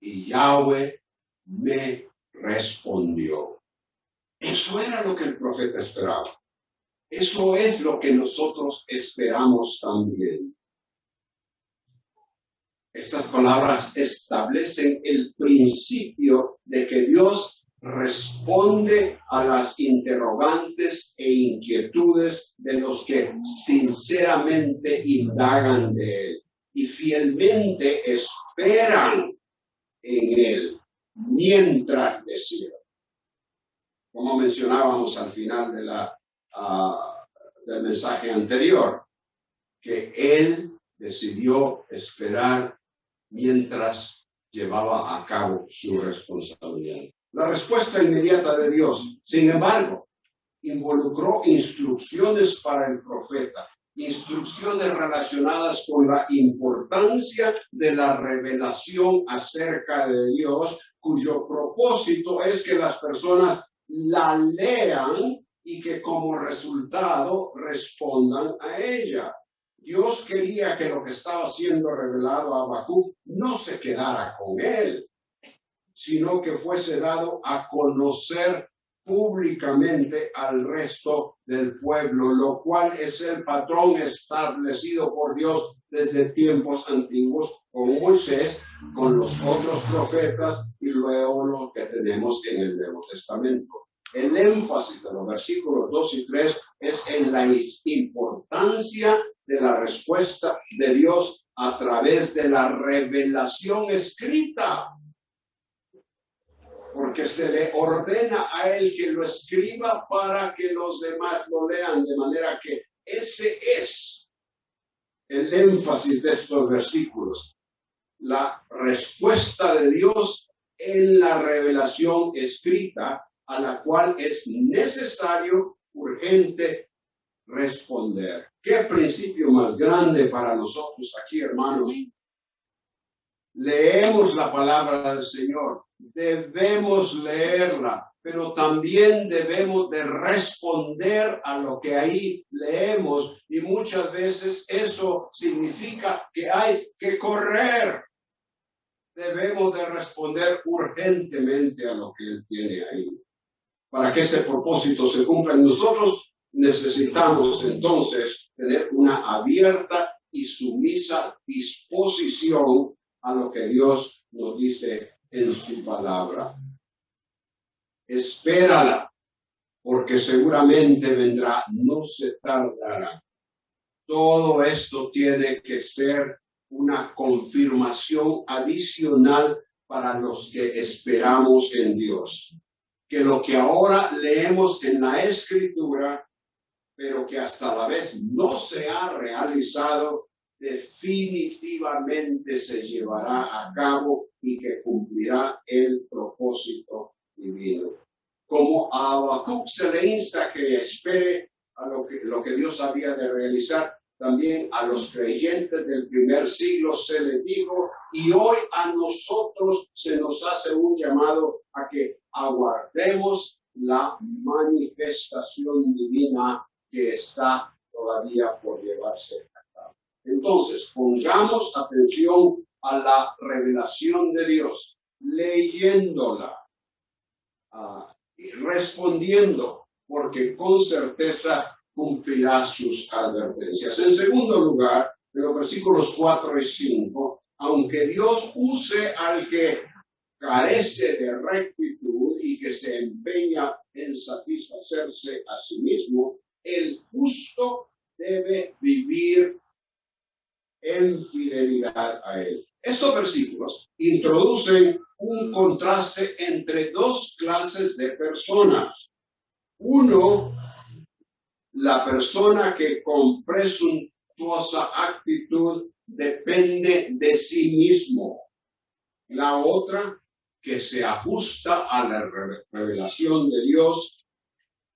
Y Yahweh me respondió. Eso era lo que el profeta esperaba. Eso es lo que nosotros esperamos también. Estas palabras establecen el principio de que Dios responde a las interrogantes e inquietudes de los que sinceramente indagan de Él y fielmente esperan en Él mientras desea. Como mencionábamos al final de del mensaje anterior, que Él decidió esperar mientras llevaba a cabo su responsabilidad. La respuesta inmediata de Dios, sin embargo, involucró instrucciones para el profeta, instrucciones relacionadas con la importancia de la revelación acerca de Dios, cuyo propósito es que las personas la lean y que como resultado respondan a ella. Dios quería que lo que estaba siendo revelado a Habacuc no se quedara con él, sino que fuese dado a conocer públicamente al resto del pueblo, lo cual es el patrón establecido por Dios desde tiempos antiguos con Moisés, con los otros profetas y luego lo que tenemos en el Nuevo Testamento. El énfasis de los versículos 2 y 3 es en la importancia de la respuesta de Dios a través de la revelación escrita, porque se le ordena a él que lo escriba para que los demás lo lean, de manera que ese es el énfasis de estos versículos, la respuesta de Dios en la revelación escrita, a la cual es necesario, urgente, responder. ¿Qué principio más grande para nosotros aquí, hermanos? Leemos la palabra del Señor, debemos leerla, pero también debemos de responder a lo que ahí leemos, y muchas veces eso significa que hay que correr. Debemos de responder urgentemente a lo que Él tiene ahí. Para que ese propósito se cumpla en nosotros, necesitamos entonces tener una abierta y sumisa disposición a lo que Dios nos dice en su palabra. Espérala, porque seguramente vendrá, no se tardará. Todo esto tiene que ser una confirmación adicional para los que esperamos en Dios. Que lo que ahora leemos en la Escritura, pero que hasta la vez no se ha realizado, definitivamente se llevará a cabo y que cumplirá el propósito divino. Como a Habacuc se le insta que espere a lo que Dios había de realizar, también a los creyentes del primer siglo se les dijo, y hoy a nosotros se nos hace un llamado a que aguardemos la manifestación divina que está todavía por llevarse a cabo. Entonces, pongamos atención a la revelación de Dios, leyéndola y respondiendo, porque con certeza cumplirá sus advertencias. En segundo lugar, en los versículos 4 y 5, aunque Dios use al que carece de rectitud y que se empeña en satisfacerse a sí mismo, el justo debe vivir en fidelidad a él. Estos versículos introducen un contraste entre dos clases de personas. Uno, la persona que con presuntuosa actitud depende de sí mismo. La otra, que se ajusta a la revelación de Dios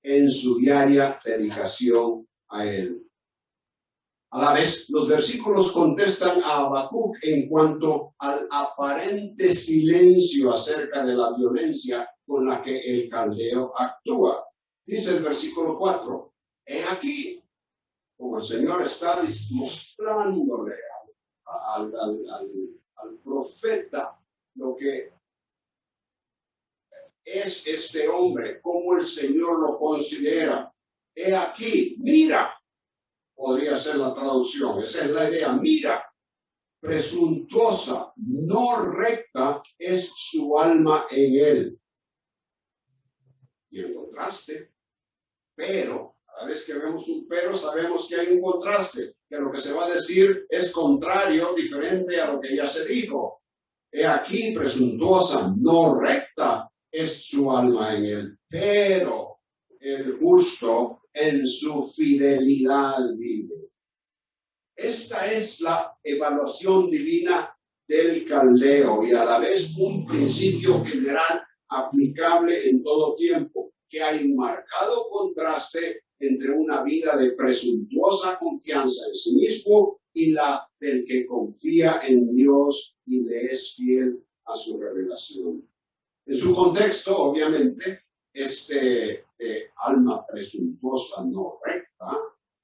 en su diaria dedicación a él. A la vez, los versículos contestan a Habacuc en cuanto al aparente silencio acerca de la violencia con la que el caldeo actúa. Dice el versículo 4, he aquí, como el Señor está mostrándole al profeta lo que es este hombre, cómo el Señor lo considera. He aquí, mira, podría ser la traducción, esa es la idea, mira, presuntuosa, no recta es su alma en él. Y el contraste, pero, cada vez que vemos un pero, sabemos que hay un contraste, que lo que se va a decir es contrario, diferente a lo que ya se dijo. He aquí, presuntuosa, no recta es su alma en él, pero el justo en su fidelidad vive. Esta es la evaluación divina del caldeo y a la vez un principio general aplicable en todo tiempo, que hay un marcado contraste entre una vida de presuntuosa confianza en sí mismo y la del que confía en Dios y le es fiel a su revelación. En su contexto, obviamente, alma presuntuosa no recta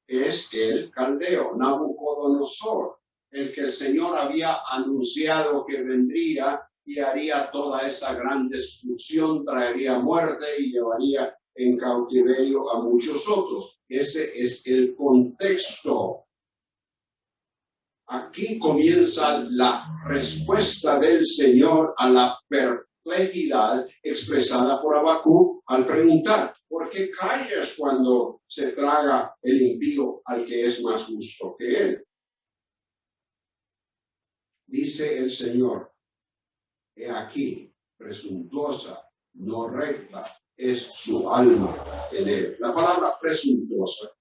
es el caldeo, Nabucodonosor, el que el Señor había anunciado que vendría y haría toda esa gran destrucción, traería muerte y llevaría en cautiverio a muchos otros. Ese es el contexto. Aquí comienza la respuesta del Señor a la perplejidad expresada por Habacuc al preguntar, ¿por qué callas cuando se traga el impío al que es más justo que él? Dice el Señor, he aquí, presuntuosa, no recta, es su alma en él. La palabra presuntuosa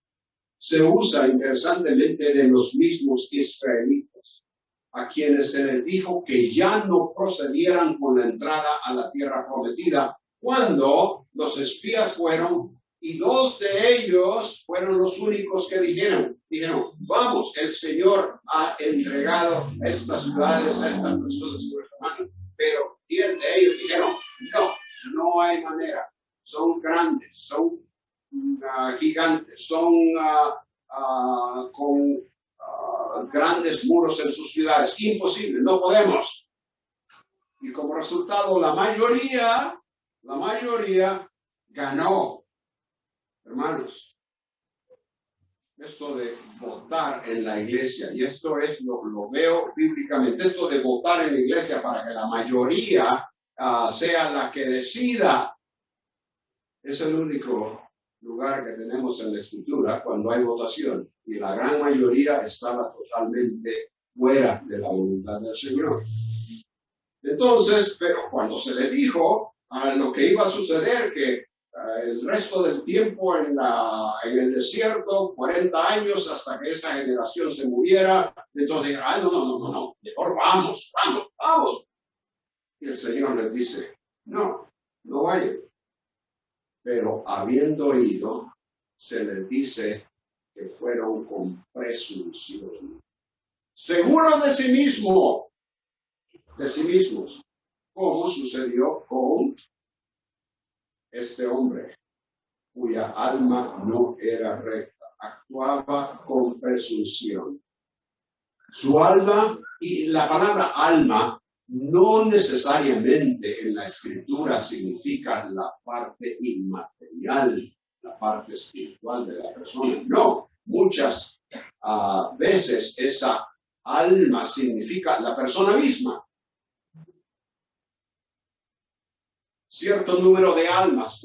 se usa interesantemente de los mismos israelitas, a quienes se les dijo que ya no procedieran con la entrada a la tierra prometida, cuando los espías fueron, y dos de ellos fueron los únicos que dijeron, vamos, el Señor ha entregado estas ciudades a estas personas en nuestra mano, pero 10 de ellos dijeron, no hay manera, son grandes, son gigantes, son con grandes muros en sus ciudades, imposible, no podemos. Y como resultado la mayoría ganó. Hermanos, esto de votar en la iglesia, y esto es lo veo bíblicamente, esto de votar en la iglesia para que la mayoría sea la que decida, es el único lugar que tenemos en la Escritura cuando hay votación, y la gran mayoría estaba totalmente fuera de la voluntad del Señor. Entonces, pero cuando se le dijo a lo que iba a suceder, que el resto del tiempo en el desierto, 40 años hasta que esa generación se muriera, entonces, no, mejor vamos. Y el Señor les dice, no vayan. Pero habiendo ido, se les dice que fueron con presunción, seguros de sí mismos, como sucedió con este hombre, cuya alma no era recta. actuaba con presunción. Su alma, y la palabra alma no necesariamente en la escritura significa la parte inmaterial, la parte espiritual de la persona. No, muchas veces esa alma significa la persona misma. Cierto número de almas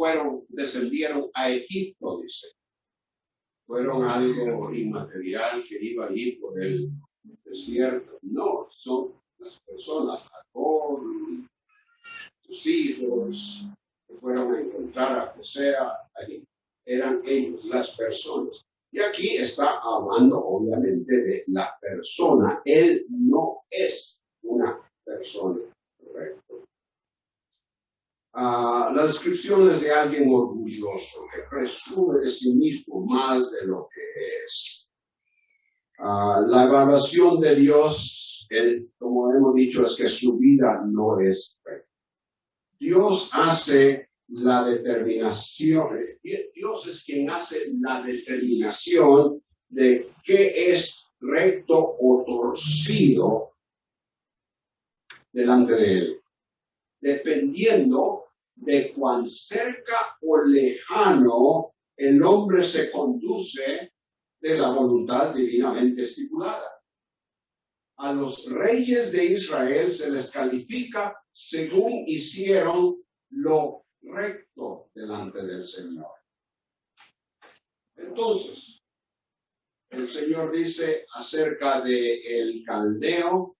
descendieron a Egipto, dice. Fueron algo inmaterial que iba allí por el desierto. No, son las personas, Jacob, sus hijos, que fueron a encontrar a José allí. Eran ellos, las personas. Y aquí está hablando, obviamente, de la persona. Él no es una persona, correcto. La descripción es de alguien orgulloso, que presume de sí mismo más de lo que es. La evaluación de Dios, como hemos dicho, es que su vida no es recta. Dios hace la determinación, Dios es quien hace la determinación de qué es recto o torcido delante de Él, dependiendo de cuán cerca o lejano el hombre se conduce de la voluntad divinamente estipulada. A los reyes de Israel se les califica según hicieron lo recto delante del Señor. Entonces, el Señor dice acerca de el caldeo,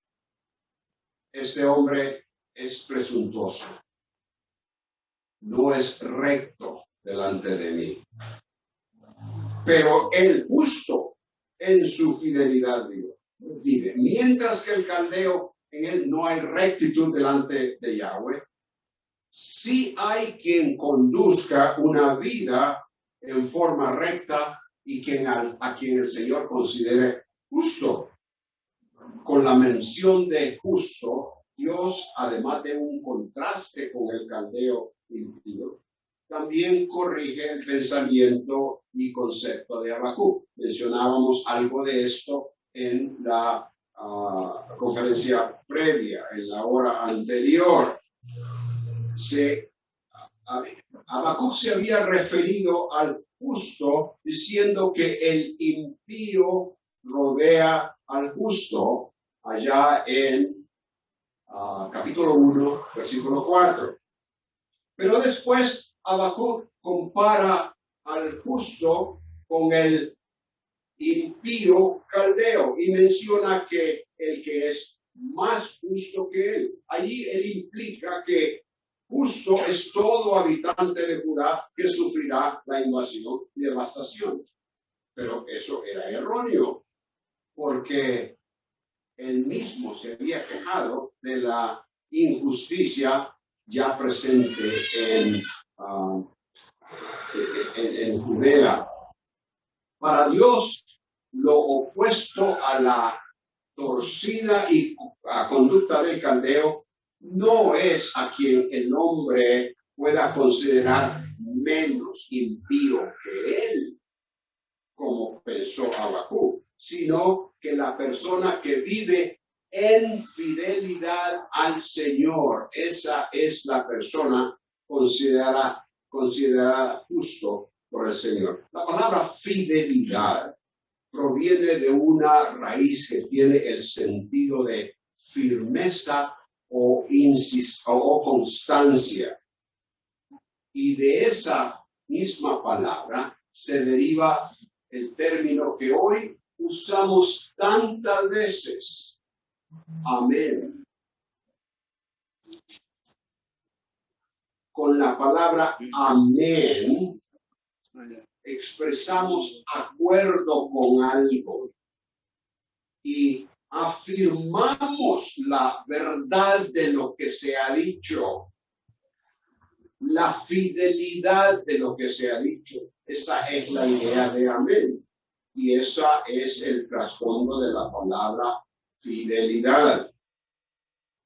este hombre es presuntuoso, no es recto delante de mí. Pero el justo en su fidelidad vive. Mientras que el caldeo, en él no hay rectitud delante de Yahweh, sí hay quien conduzca una vida en forma recta y a quien el Señor considere justo. Con la mención de justo, Dios, además de un contraste con el caldeo impío, también corrige el pensamiento y concepto de Habacuc. Mencionábamos algo de esto en la conferencia previa, en la hora anterior. Habacuc se había referido al justo diciendo que el impío rodea al justo allá en capítulo 1, versículo 4. Pero después Habacuc compara al justo con el impío caldeo y menciona que el que es más justo que él. Allí él implica que justo es todo habitante de Judá que sufrirá la invasión y devastación. Pero eso era erróneo, porque él mismo se había quejado de la injusticia ya presente en Judea. Para Dios, lo opuesto a la torcida y conducta del caldeo no es a quien el hombre pueda considerar menos impío que él, como pensó Habacuc, sino que la persona que vive en fidelidad al Señor, esa es la persona considerada justo por el Señor. La palabra fidelidad proviene de una raíz que tiene el sentido de firmeza o constancia. Y de esa misma palabra se deriva el término que hoy usamos tantas veces. Amén. Con la palabra amén expresamos acuerdo con algo y afirmamos la verdad de lo que se ha dicho, la fidelidad de lo que se ha dicho. Esa es la idea de amén y esa es el trasfondo de la palabra fidelidad.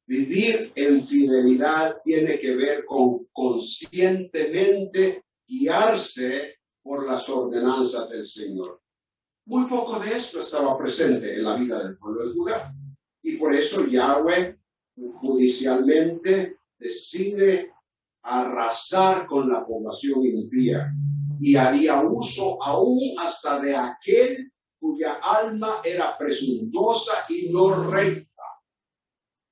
Vivir en fidelidad tiene que ver con conscientemente guiarse por las ordenanzas del Señor. Muy poco de esto estaba presente en la vida del pueblo de Judá. Y por eso Yahweh judicialmente decide arrasar con la población impía y haría uso aún hasta de aquel cuya alma era presuntuosa y no recta.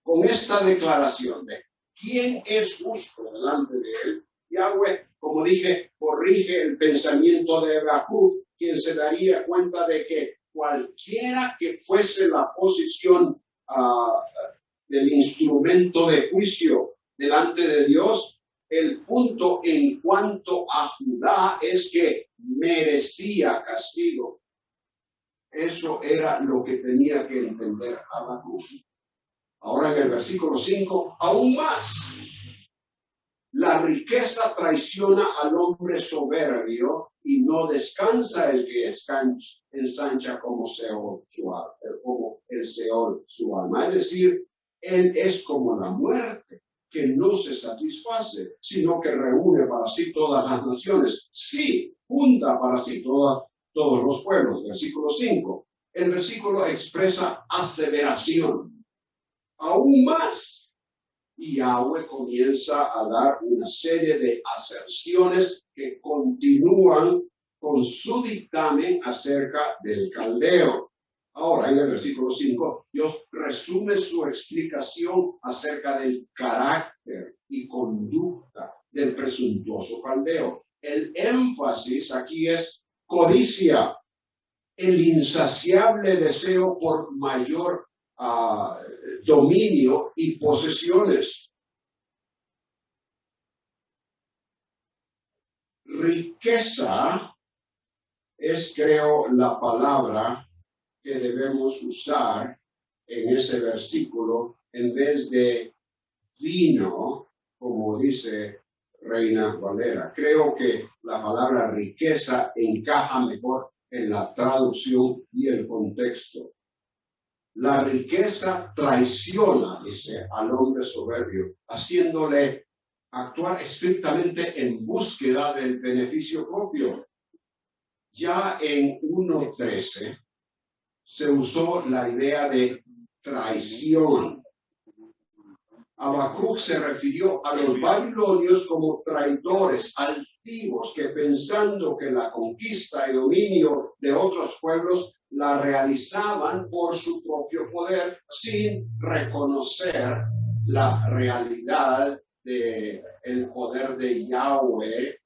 Con esta declaración de quién es justo delante de él, Yahweh, como dije, corrige el pensamiento de Habacuc, quien se daría cuenta de que cualquiera que fuese la posición del instrumento de juicio delante de Dios, el punto en cuanto a Judá es que merecía castigo. Eso era lo que tenía que entender Habacuc. Ahora en el versículo 5, aún más. La riqueza traiciona al hombre soberbio y no descansa el que ensancha como el Seol su alma. Es decir, él es como la muerte, que no se satisface, sino que reúne para sí todas las naciones. Sí, junta para sí todos los pueblos. Versículo 5. El versículo expresa aseveración. Aún más. Y Yahweh comienza a dar una serie de aserciones que continúan con su dictamen acerca del caldeo. Ahora, en el versículo 5, Dios resume su explicación acerca del carácter y conducta del presuntuoso caldeo. El énfasis aquí es codicia, el insaciable deseo por mayor dominio y posesiones. Riqueza es, creo, la palabra que debemos usar en ese versículo en vez de vino, como dice Reina Valera. Creo que la palabra riqueza encaja mejor en la traducción y el contexto. La riqueza traiciona, dice, al hombre soberbio, haciéndole actuar estrictamente en búsqueda del beneficio propio. Ya en 1.13 se usó la idea de traición. Habacuc se refirió a los babilonios como traidores, altivos, que pensando que la conquista y dominio de otros pueblos la realizaban por su propio poder, sin reconocer la realidad del poder de Yahweh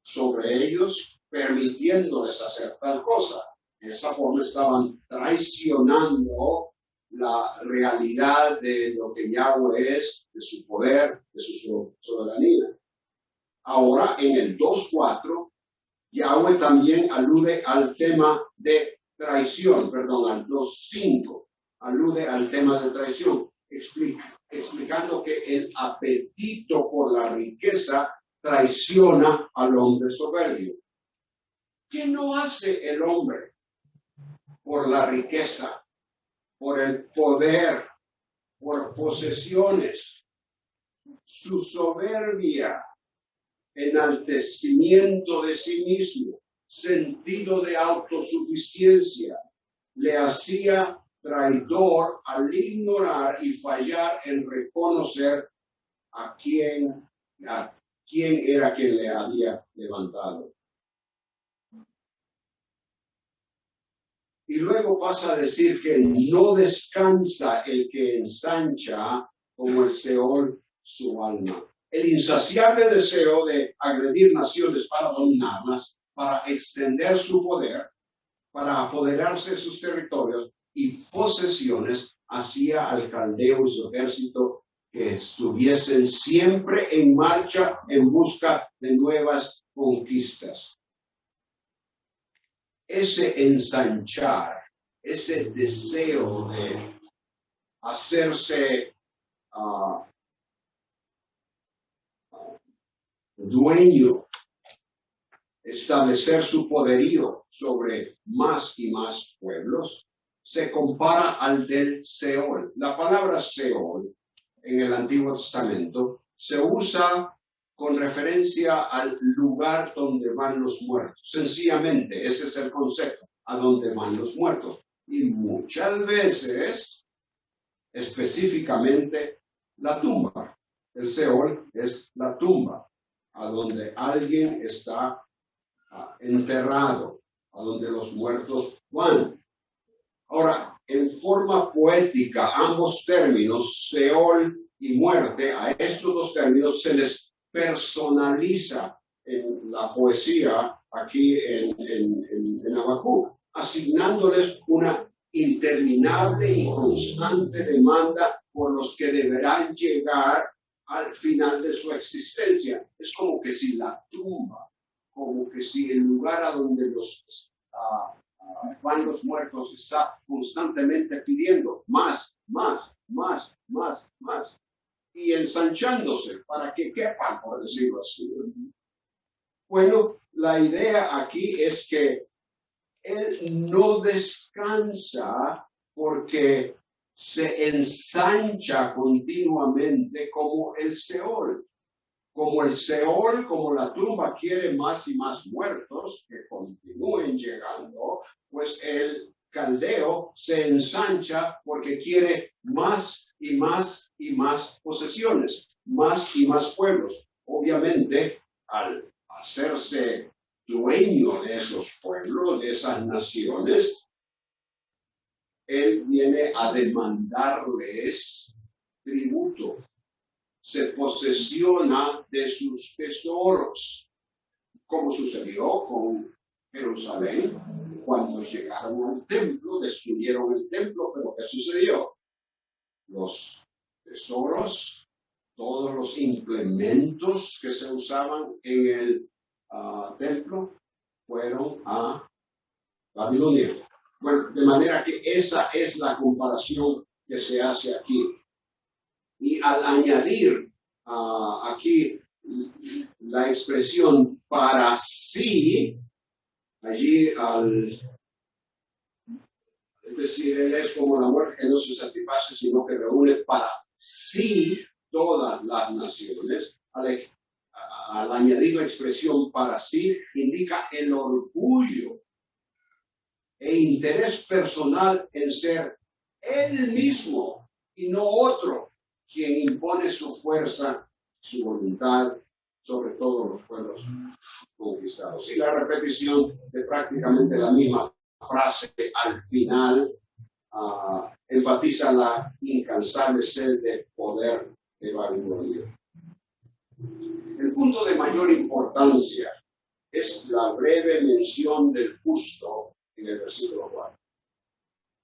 sobre ellos, permitiéndoles hacer tal cosa. De esa forma estaban traicionando la realidad de lo que Yahweh es, de su poder, de su soberanía. Ahora, en el 2.4, Yahweh también alude al tema de traición, al 2.5, alude al tema de traición, explicando que el apetito por la riqueza traiciona al hombre soberbio. ¿Qué no hace el hombre por la riqueza, por el poder, por posesiones? Su soberbia, enaltecimiento de sí mismo, sentido de autosuficiencia, le hacía traidor al ignorar y fallar en reconocer a quién era quien le había levantado. Y luego pasa a decir que no descansa el que ensancha como el Seol su alma. El insaciable deseo de agredir naciones para dominarlas, para extender su poder, para apoderarse de sus territorios y posesiones, hacía al caldeo y su ejército que estuviesen siempre en marcha en busca de nuevas conquistas. Ese ensanchar, ese deseo de hacerse dueño, establecer su poderío sobre más y más pueblos, se compara al del Seol. La palabra Seol en el Antiguo Testamento se usa con referencia al lugar donde van los muertos. Sencillamente, ese es el concepto. a donde van los muertos. Y muchas veces, específicamente, la tumba. El Seol es la tumba, a donde alguien está enterrado, a donde los muertos van. Ahora, en forma poética, ambos términos, Seol y muerte, a estos dos términos se les personaliza en la poesía aquí en Habacuc, asignándoles una interminable y constante demanda por los que deberán llegar al final de su existencia. Es como que si la tumba, como que si el lugar a donde van los muertos está constantemente pidiendo más, y ensanchándose para que quepan, por decirlo así. Bueno, la idea aquí es que él no descansa porque se ensancha continuamente como el Seol. Como el Seol, como la tumba quiere más y más muertos que continúen llegando, pues el caldeo se ensancha porque quiere más y más y más posesiones, más y más pueblos. Obviamente, al hacerse dueño de esos pueblos, de esas naciones, él viene a demandarles tributo. Se posesiona de sus tesoros, como sucedió con Jerusalén. Cuando llegaron al templo, destruyeron el templo, pero ¿qué sucedió? Los tesoros, todos los implementos que se usaban en el templo fueron a Babilonia. Bueno, de manera que esa es la comparación que se hace aquí. Y al añadir aquí la expresión para sí, allí es decir, él es como la muerte que no se satisface, sino que reúne para sí todas las naciones. Al añadir la expresión para sí, indica el orgullo e interés personal en ser él mismo y no otro quien impone su fuerza, su voluntad sobre todos los pueblos conquistados. Y la repetición de prácticamente la misma frase al final enfatiza la incansable sed de poder de Babilonia. El punto de mayor importancia es la breve mención del justo en el versículo 4,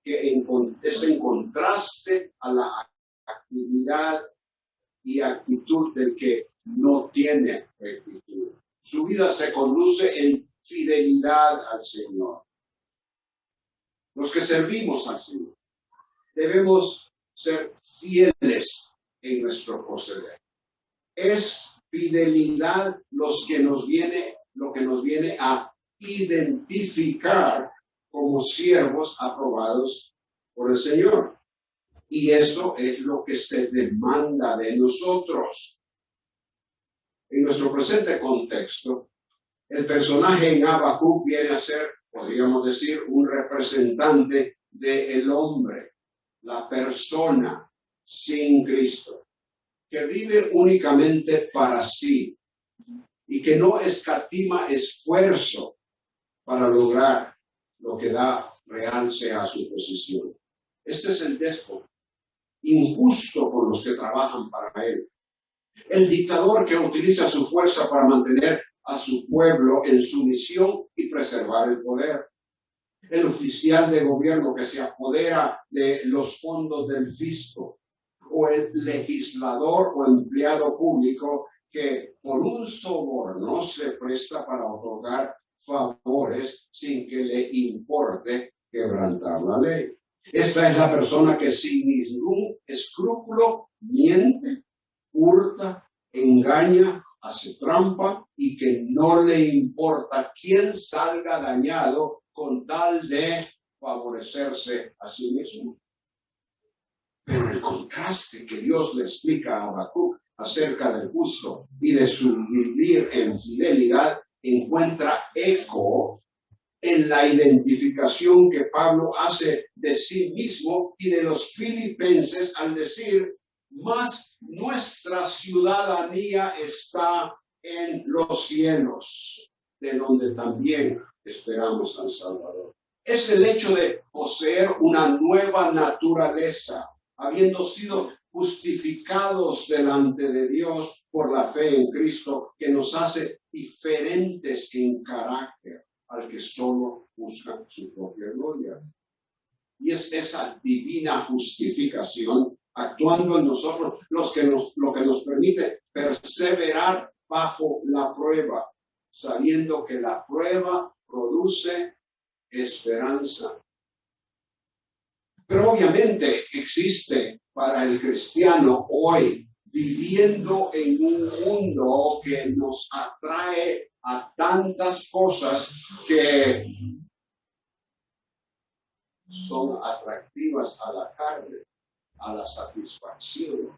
que es en contraste a la actividad y actitud del que no tiene rectitud. Su vida se conduce en fidelidad al Señor. Los que servimos al Señor debemos ser fieles en nuestro proceder. Es fidelidad lo que nos viene a identificar como siervos aprobados por el Señor. Y eso es lo que se demanda de nosotros. En nuestro presente contexto, el personaje en Habacuc viene a ser, podríamos decir, un representante del hombre, la persona sin Cristo, que vive únicamente para sí y que no escatima esfuerzo para lograr lo que da realce a su posición. Este es el déspota, injusto con los que trabajan para él. El dictador que utiliza su fuerza para mantener a su pueblo en sumisión y preservar el poder. El oficial de gobierno que se apodera de los fondos del fisco. O el legislador o empleado público que por un soborno se presta para otorgar favores sin que le importe quebrantar la ley. Esta es la persona que sin ningún escrúpulo miente, hurta, engaña, hace trampa y que no le importa quién salga dañado con tal de favorecerse a sí mismo. Pero el contraste que Dios le explica a Habacuc acerca del justo y de su vivir en fidelidad encuentra eco en la identificación que Pablo hace de sí mismo y de los filipenses al decir, mas nuestra ciudadanía está en los cielos, de donde también esperamos al Salvador. Es el hecho de poseer una nueva naturaleza, habiendo sido justificados delante de Dios por la fe en Cristo, que nos hace diferentes en carácter al que solo busca su propia gloria. Y es esa divina justificación actuando en nosotros lo que nos permite perseverar bajo la prueba, sabiendo que la prueba produce esperanza. Pero obviamente existe para el cristiano hoy, viviendo en un mundo que nos atrae a tantas cosas que son atractivas a la carne, a la satisfacción.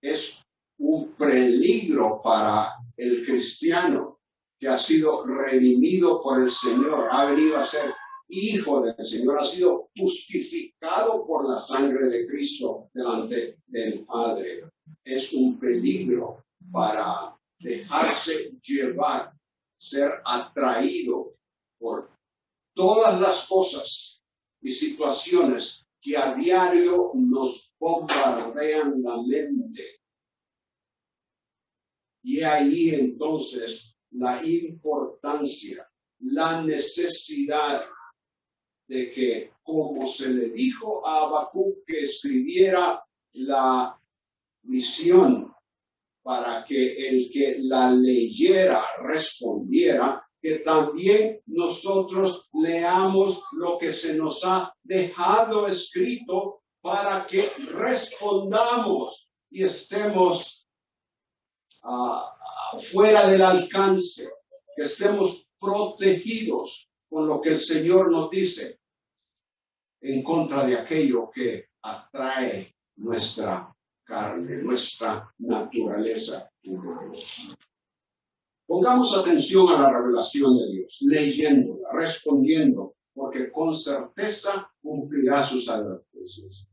Es un peligro para el cristiano que ha sido redimido por el Señor, ha venido a ser hijo del Señor, ha sido justificado por la sangre de Cristo delante del Padre. Es un peligro para dejarse llevar, ser atraído por todas las cosas y situaciones que a diario nos bombardean la mente. Y ahí entonces la importancia, la necesidad de que, como se le dijo a Habacuc que escribiera la visión para que el que la leyera respondiera, que también nosotros leamos lo que se nos ha dejado escrito para que respondamos y estemos fuera del alcance, que estemos protegidos con lo que el Señor nos dice en contra de aquello que atrae nuestra carne, nuestra naturaleza humana. Pongamos atención a la revelación de Dios, leyéndola, respondiendo, porque con certeza cumplirá sus advertencias.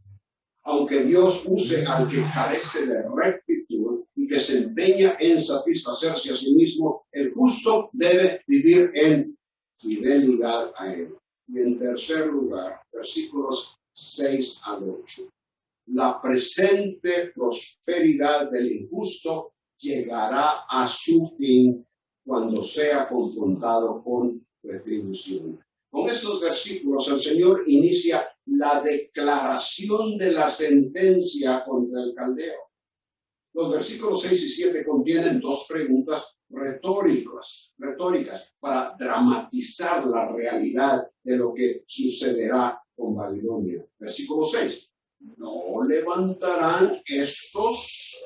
Aunque Dios use al que carece de rectitud y que se empeña en satisfacerse a sí mismo, el justo debe vivir en fidelidad a Él. Y en tercer lugar, versículos 6 al 8. La presente prosperidad del injusto llegará a su fin cuando sea confrontado con retribución. Con estos versículos el Señor inicia la declaración de la sentencia contra el caldeo. Los versículos 6 y 7 contienen dos preguntas retóricas para dramatizar la realidad de lo que sucederá con Babilonia. Versículo 6. ¿No levantarán estos,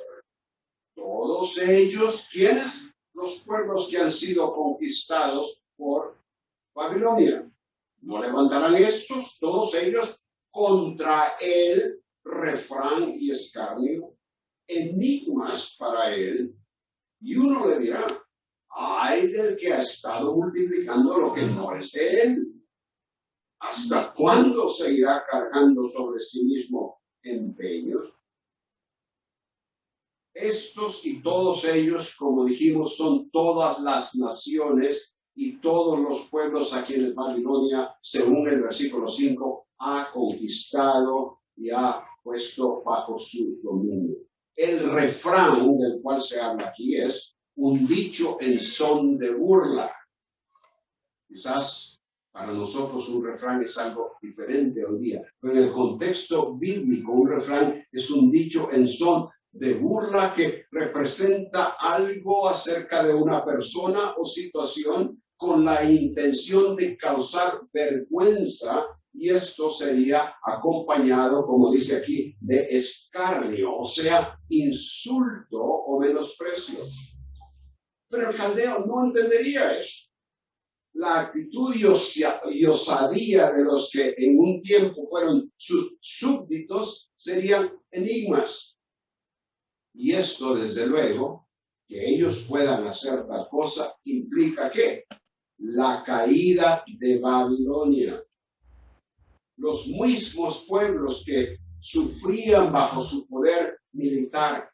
todos ellos, quiénes? Los pueblos que han sido conquistados por Babilonia. ¿No levantarán estos, todos ellos, contra él refrán y escarnio, enigmas para él? Y uno le dirá, ay del que ha estado multiplicando lo que no es de él. ¿Hasta cuándo se irá cargando sobre sí mismo empeños? Estos y todos ellos, como dijimos, son todas las naciones y todos los pueblos a quienes Babilonia, según el versículo 5, ha conquistado y ha puesto bajo su dominio. El refrán del cual se habla aquí es un dicho en son de burla. Quizás para nosotros un refrán es algo diferente hoy día, pero en el contexto bíblico un refrán es un dicho en son de burla que representa algo acerca de una persona o situación con la intención de causar vergüenza, y esto sería acompañado, como dice aquí, de escarnio, o sea, insulto o menosprecio. Pero el caldeo no entendería eso. La actitud y osadía de los que en un tiempo fueron sus súbditos serían enigmas. Y esto, desde luego, que ellos puedan hacer tal cosa, implica ¿qué? la caída de Babilonia. Los mismos pueblos que sufrían bajo su poder militar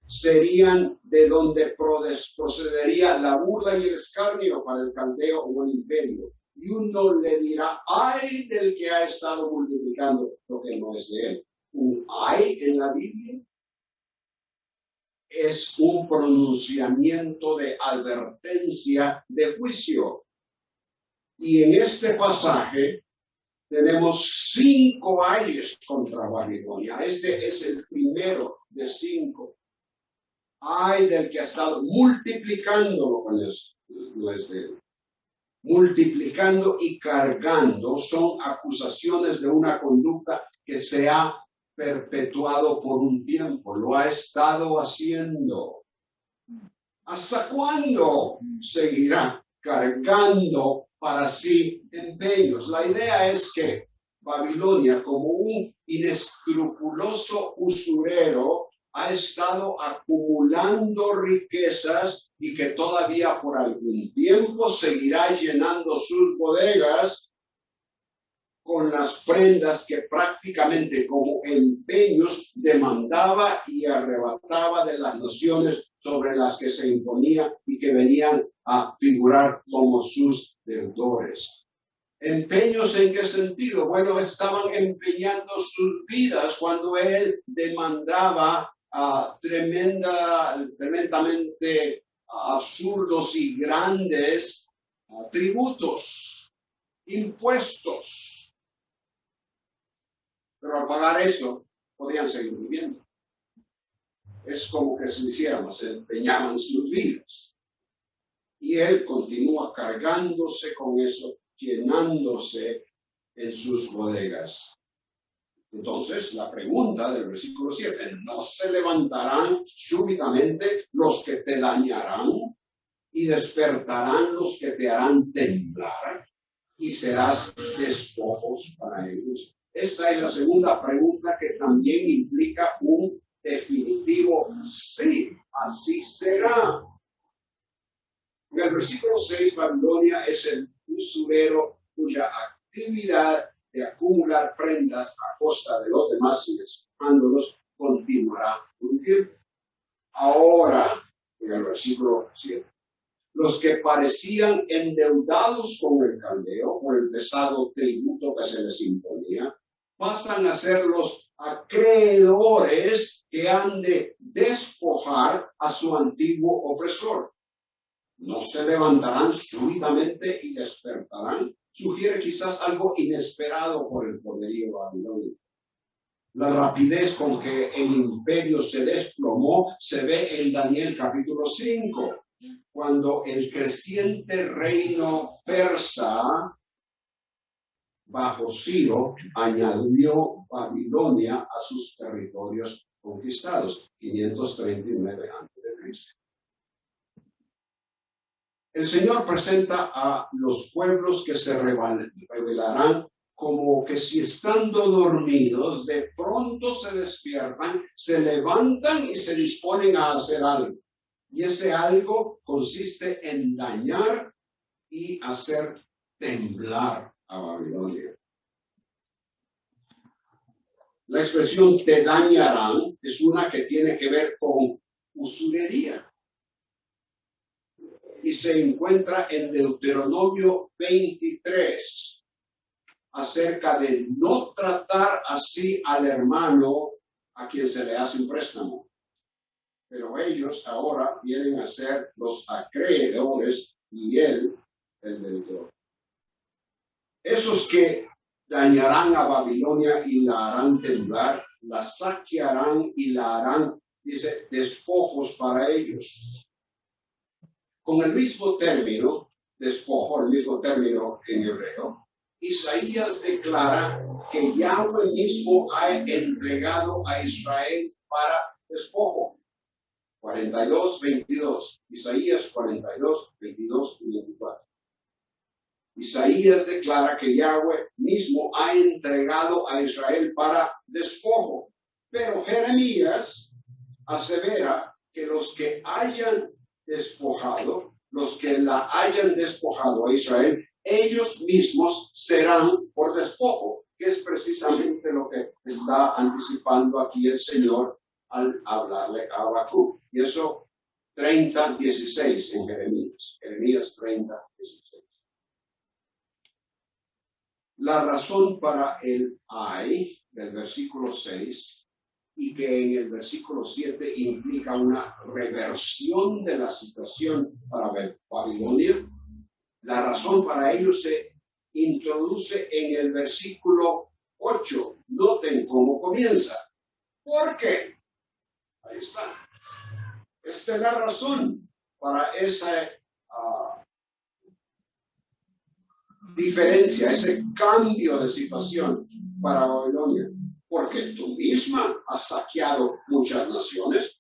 serían de donde procedería la burla y el escarnio para el caldeo o el imperio. Y uno le dirá, ay del que ha estado multiplicando lo que no es de él. Un ay en la Biblia es un pronunciamiento de advertencia de juicio. Y en este pasaje tenemos 5 ayes contra Babilonia. Este es el primero de 5. Ay del que ha estado multiplicando lo que no es de él. Multiplicando y cargando son acusaciones de una conducta que se ha perpetuado por un tiempo, lo ha estado haciendo. ¿Hasta cuándo seguirá cargando para sí empeños? La idea es que Babilonia, como un inescrupuloso usurero, ha estado acumulando riquezas y que todavía por algún tiempo seguirá llenando sus bodegas con las prendas que prácticamente como empeños demandaba y arrebataba de las naciones sobre las que se imponía y que venían a figurar como sus deudores. ¿Empeños en qué sentido? Bueno, estaban empeñando sus vidas cuando él demandaba tremendamente absurdos y grandes tributos, impuestos. Pero al pagar eso, podían seguir viviendo. Es como que si hiciéramos, se empeñaban sus vidas. Y él continúa cargándose con eso, llenándose en sus bodegas. Entonces, la pregunta del versículo 7, ¿no se levantarán súbitamente los que te dañarán y despertarán los que te harán temblar y serás despojos para ellos? Esta es la segunda pregunta que también implica un definitivo sí, así será. En el versículo 6, Babilonia es el usurero cuya actividad de acumular prendas a costa de los demás y despojándolos continuará por un tiempo. Ahora, en el versículo 7, los que parecían endeudados con el caldeo por el pesado tributo que se les imponía, pasan a ser los acreedores que han de despojar a su antiguo opresor. No se levantarán súbitamente y despertarán. Sugiere quizás algo inesperado por el poderío babilónico. La rapidez con que el imperio se desplomó se ve en Daniel capítulo 5, cuando el creciente reino persa bajo Ciro añadió Babilonia a sus territorios conquistados, 539 a.C. El Señor presenta a los pueblos que se rebelarán como que si estando dormidos, de pronto se despiertan, se levantan y se disponen a hacer algo. Y ese algo consiste en dañar y hacer temblar a Babilonia. La expresión te dañarán es una que tiene que ver con usurería. Y se encuentra en Deuteronomio 23, acerca de no tratar así al hermano a quien se le hace un préstamo. Pero ellos ahora vienen a ser los acreedores y él el deudor. Esos que dañarán a Babilonia y la harán temblar, la saquearán y la harán, dice, despojos para ellos. Con el mismo término, despojo, el mismo término en hebreo, Isaías declara que Yahweh mismo ha entregado a Israel para despojo. 42, 22. Isaías 42, 22 y 24. Isaías declara que Yahweh mismo ha entregado a Israel para despojo. Pero Jeremías asevera que los que hayan despojado los que la hayan despojado a Israel, ellos mismos serán por despojo, que es precisamente lo que está anticipando aquí el Señor al hablarle a Habacuc. Y eso 30:16 en Jeremías. Jeremías 30:16. La razón para el ay del versículo 6 y que en el versículo 7 implica una reversión de la situación para Babilonia, la razón para ello se introduce en el versículo 8. Noten cómo comienza. ¿Por qué? Ahí está. Esta es la razón para esa diferencia, ese cambio de situación para Babilonia. Porque tú misma has saqueado muchas naciones,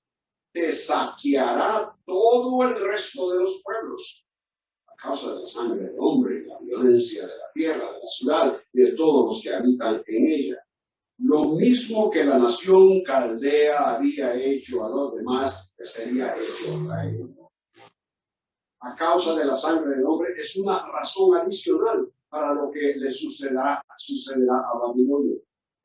te saqueará todo el resto de los pueblos a causa de la sangre del hombre y la violencia de la tierra, de la ciudad y de todos los que habitan en ella. Lo mismo que la nación caldea había hecho a los demás, que sería hecho a ellos. A causa de la sangre del hombre es una razón adicional para lo que le sucederá a Babilonia.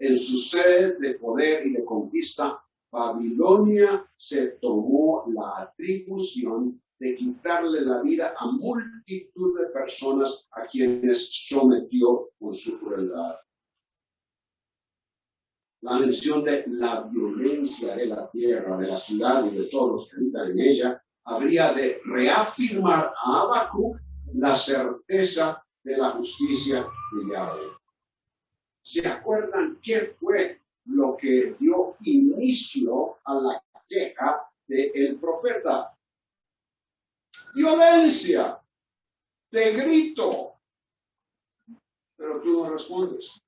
En su sed de poder y de conquista, Babilonia se tomó la atribución de quitarle la vida a multitud de personas a quienes sometió con su crueldad. La mención de la violencia de la tierra, de la ciudad y de todos los que habitan en ella, habría de reafirmar a Habacuc la certeza de la justicia de Yahweh. ¿Se acuerdan qué fue lo que dio inicio a la queja del profeta? Violencia, te grito, pero tú no respondes.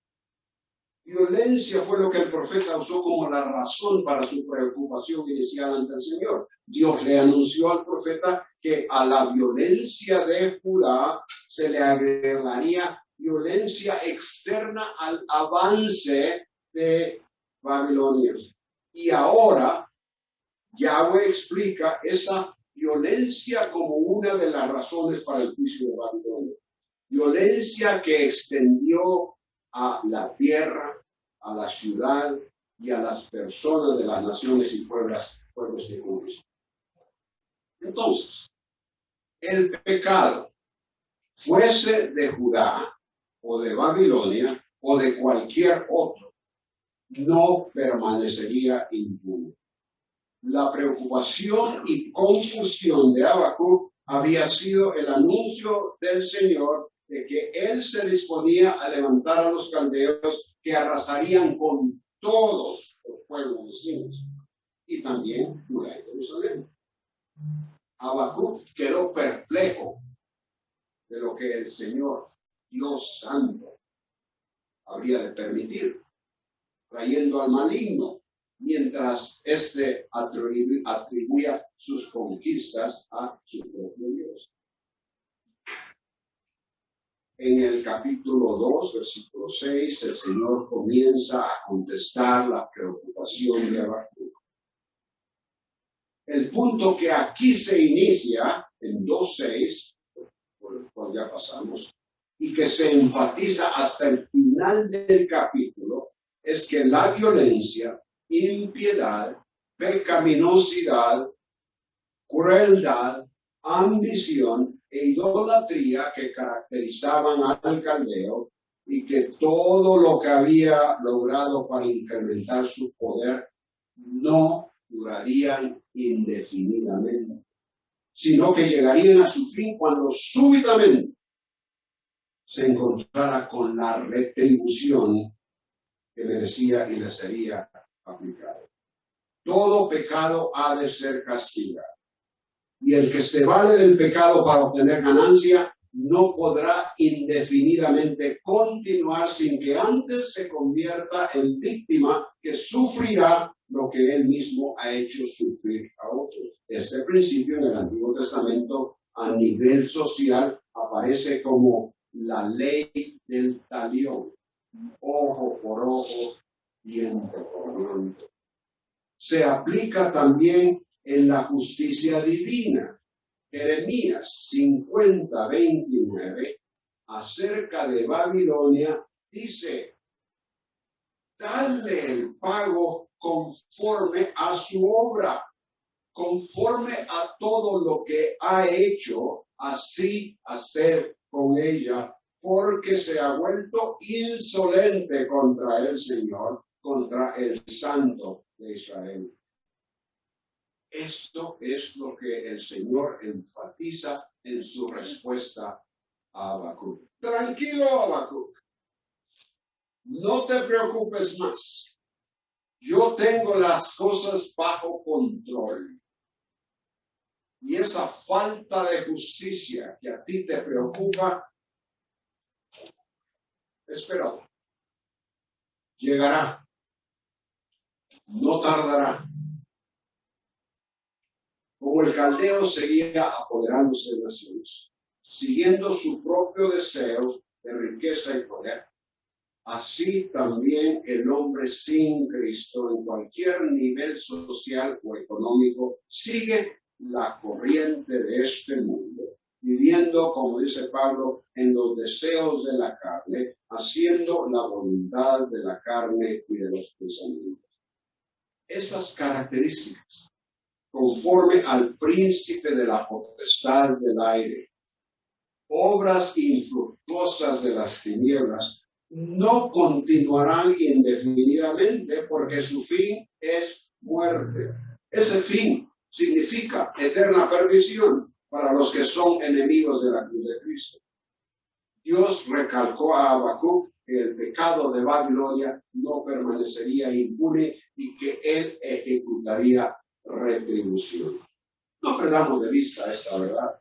Violencia fue lo que el profeta usó como la razón para su preocupación inicial ante el Señor. Dios le anunció al profeta que a la violencia de Judá se le agregaría violencia externa al avance de Babilonia. Y ahora Yahweh explica esa violencia como una de las razones para el juicio de Babilonia. Violencia que extendió a la tierra, a la ciudad y a las personas de las naciones y pueblos que conquistó. Entonces, el pecado, fuese de Judá o de Babilonia o de cualquier otro, no permanecería impune. La preocupación y confusión de Habacuc había sido el anuncio del Señor de que él se disponía a levantar a los caldeos que arrasarían con todos los pueblos vecinos y también Judá y Jerusalén. Habacuc quedó perplejo de lo que el Señor, Dios Santo, habría de permitir, trayendo al maligno, mientras éste atribuía sus conquistas a su propio Dios. En el capítulo 2, versículo 6, el Señor comienza a contestar la preocupación de Habacuc. El punto que aquí se inicia en 2:6, por el cual ya pasamos, y que se enfatiza hasta el final del capítulo, es que la violencia, impiedad, pecaminosidad, crueldad, ambición e idolatría que caracterizaban al caldeo y que todo lo que había logrado para incrementar su poder no durarían indefinidamente, sino que llegarían a su fin cuando súbitamente se encontrara con la retribución que merecía y le sería aplicada. Todo pecado ha de ser castigado. Y el que se vale del pecado para obtener ganancia no podrá indefinidamente continuar sin que antes se convierta en víctima que sufrirá lo que él mismo ha hecho sufrir a otros. Este principio en el Antiguo Testamento a nivel social aparece como la ley del talión, ojo por ojo, diente por diente. Se aplica también en la justicia divina. Jeremías 50:29, acerca de Babilonia, dice: dadle el pago conforme a su obra, conforme a todo lo que ha hecho, así hacer con ella, porque se ha vuelto insolente contra el Señor, contra el Santo de Israel. Esto es lo que el Señor enfatiza en su respuesta a Habacuc. Tranquilo, Habacuc, no te preocupes más. Yo tengo las cosas bajo control. Y esa falta de justicia que a ti te preocupa, espera, llegará, no tardará. Como el caldeo seguía apoderándose de naciones, siguiendo su propio deseo de riqueza y poder, así también el hombre sin Cristo en cualquier nivel social o económico sigue la corriente de este mundo, viviendo, como dice Pablo, en los deseos de la carne, haciendo la voluntad de la carne y de los pensamientos. Esas características, conforme al príncipe de la potestad del aire, obras infructuosas de las tinieblas, no continuarán indefinidamente porque su fin es muerte. Ese fin significa eterna perdición para los que son enemigos de la cruz de Cristo. Dios recalcó a Habacuc que el pecado de Babilonia no permanecería impune y que él ejecutaría retribución. No perdamos de vista esta verdad,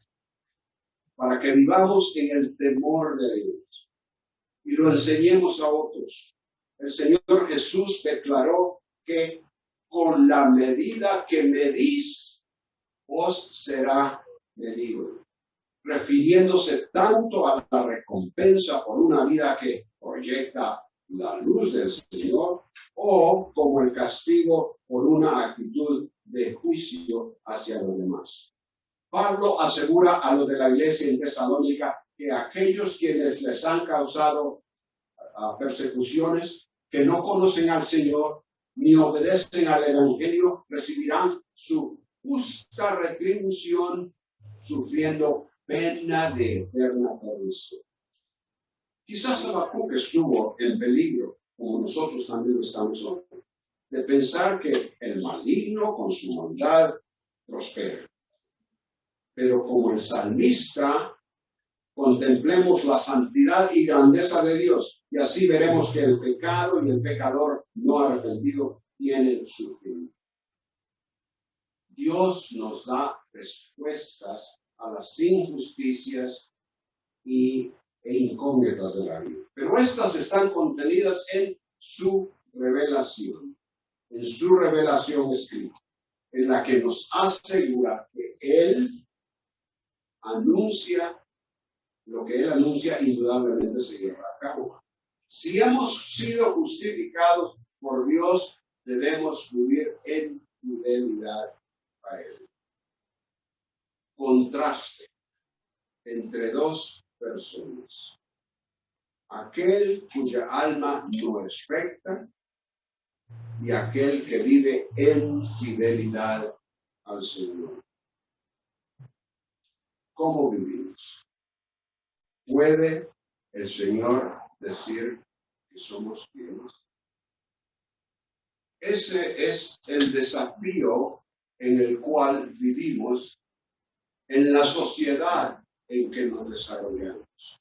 para que vivamos en el temor de Dios y lo enseñemos a otros. El Señor Jesús declaró que con la medida que medís, os será medido, refiriéndose tanto a la recompensa por una vida que proyecta la luz del Señor, o como el castigo por una actitud de juicio hacia los demás. Pablo asegura a los de la iglesia en Tesalónica que aquellos quienes les han causado persecuciones, que no conocen al Señor ni obedecen al Evangelio, recibirán su justa retribución sufriendo pena de eterna perdición. Quizás Habacuc estuvo en peligro, como nosotros también estamos hoy, de pensar que el maligno con su maldad prospera. Pero como el salmista, contemplemos la santidad y grandeza de Dios, y así veremos que el pecado y el pecador no arrepentido tienen su fin. Dios nos da respuestas a las injusticias e incógnitas de la vida. Pero estas están contenidas en su revelación escrita, en la que nos asegura que Él anuncia, lo que Él anuncia indudablemente se llevará a cabo. Si hemos sido justificados por Dios, debemos vivir en fidelidad a Él. Contraste entre dos personas: aquel cuya alma no es recta y aquel que vive en fidelidad al Señor. ¿Cómo vivimos? ¿Puede el Señor decir que somos fieles? Ese es el desafío en el cual vivimos en la sociedad en que nos desarrollamos.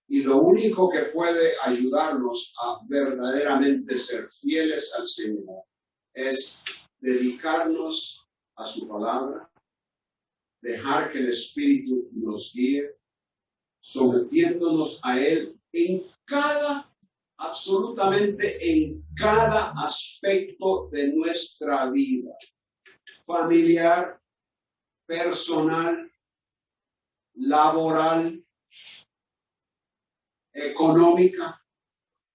Y lo único que puede ayudarnos a verdaderamente ser fieles al Señor es dedicarnos a su palabra, dejar que el Espíritu nos guíe, sometiéndonos a Él absolutamente en cada aspecto de nuestra vida, familiar, personal, laboral, económica.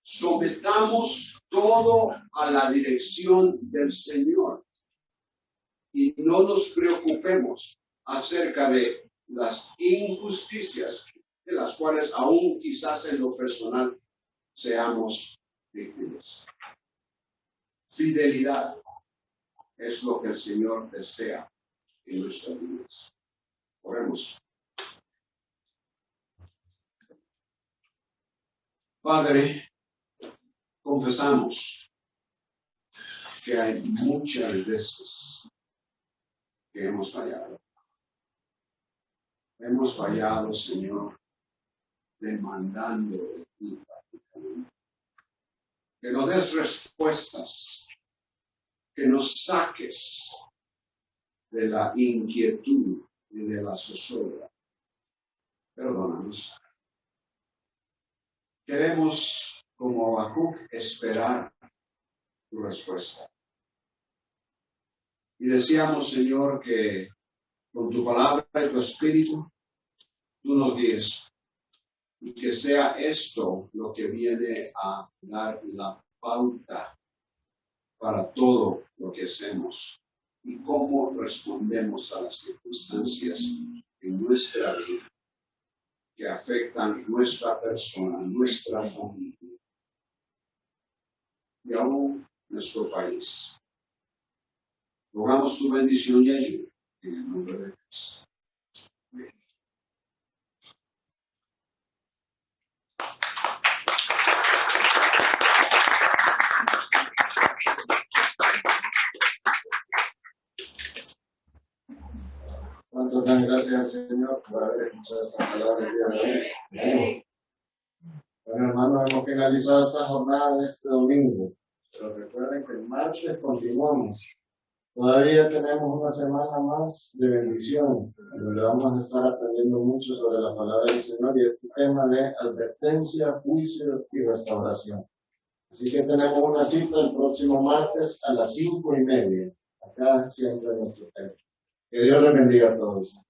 Sometamos todo a la dirección del Señor. y no nos preocupemos acerca de las injusticias de las cuales aún quizás en lo personal seamos víctimas. Fidelidad es lo que el Señor desea en nuestras vidas. Oremos. Padre, confesamos que hay muchas veces que hemos fallado. Hemos fallado, Señor, demandando de ti prácticamente. Que nos des respuestas, que nos saques de la inquietud y de la zozobra. Perdónanos. Queremos, como Habacuc, esperar tu respuesta. Y deseamos, Señor, que con tu palabra y tu espíritu, tú nos guíes. Y que sea esto lo que viene a dar la pauta para todo lo que hacemos y cómo respondemos a las circunstancias en nuestra vida que afectan nuestra persona, nuestra familia y aún nuestro país. Rogamos tu bendición y ayuda en el nombre de Cristo. Amén. ¿Cuánto dan gracias al Señor por haber escuchado esta palabra el día de hoy? Bueno, hermanos, hemos finalizado esta jornada este domingo, pero recuerden que el martes continuamos. Todavía tenemos una semana más de bendición, donde vamos a estar aprendiendo mucho sobre la palabra del Señor y este tema de advertencia, juicio y restauración. Así que tenemos una cita el próximo martes a las 5:30, acá siempre en nuestro templo. Que Dios les bendiga a todos.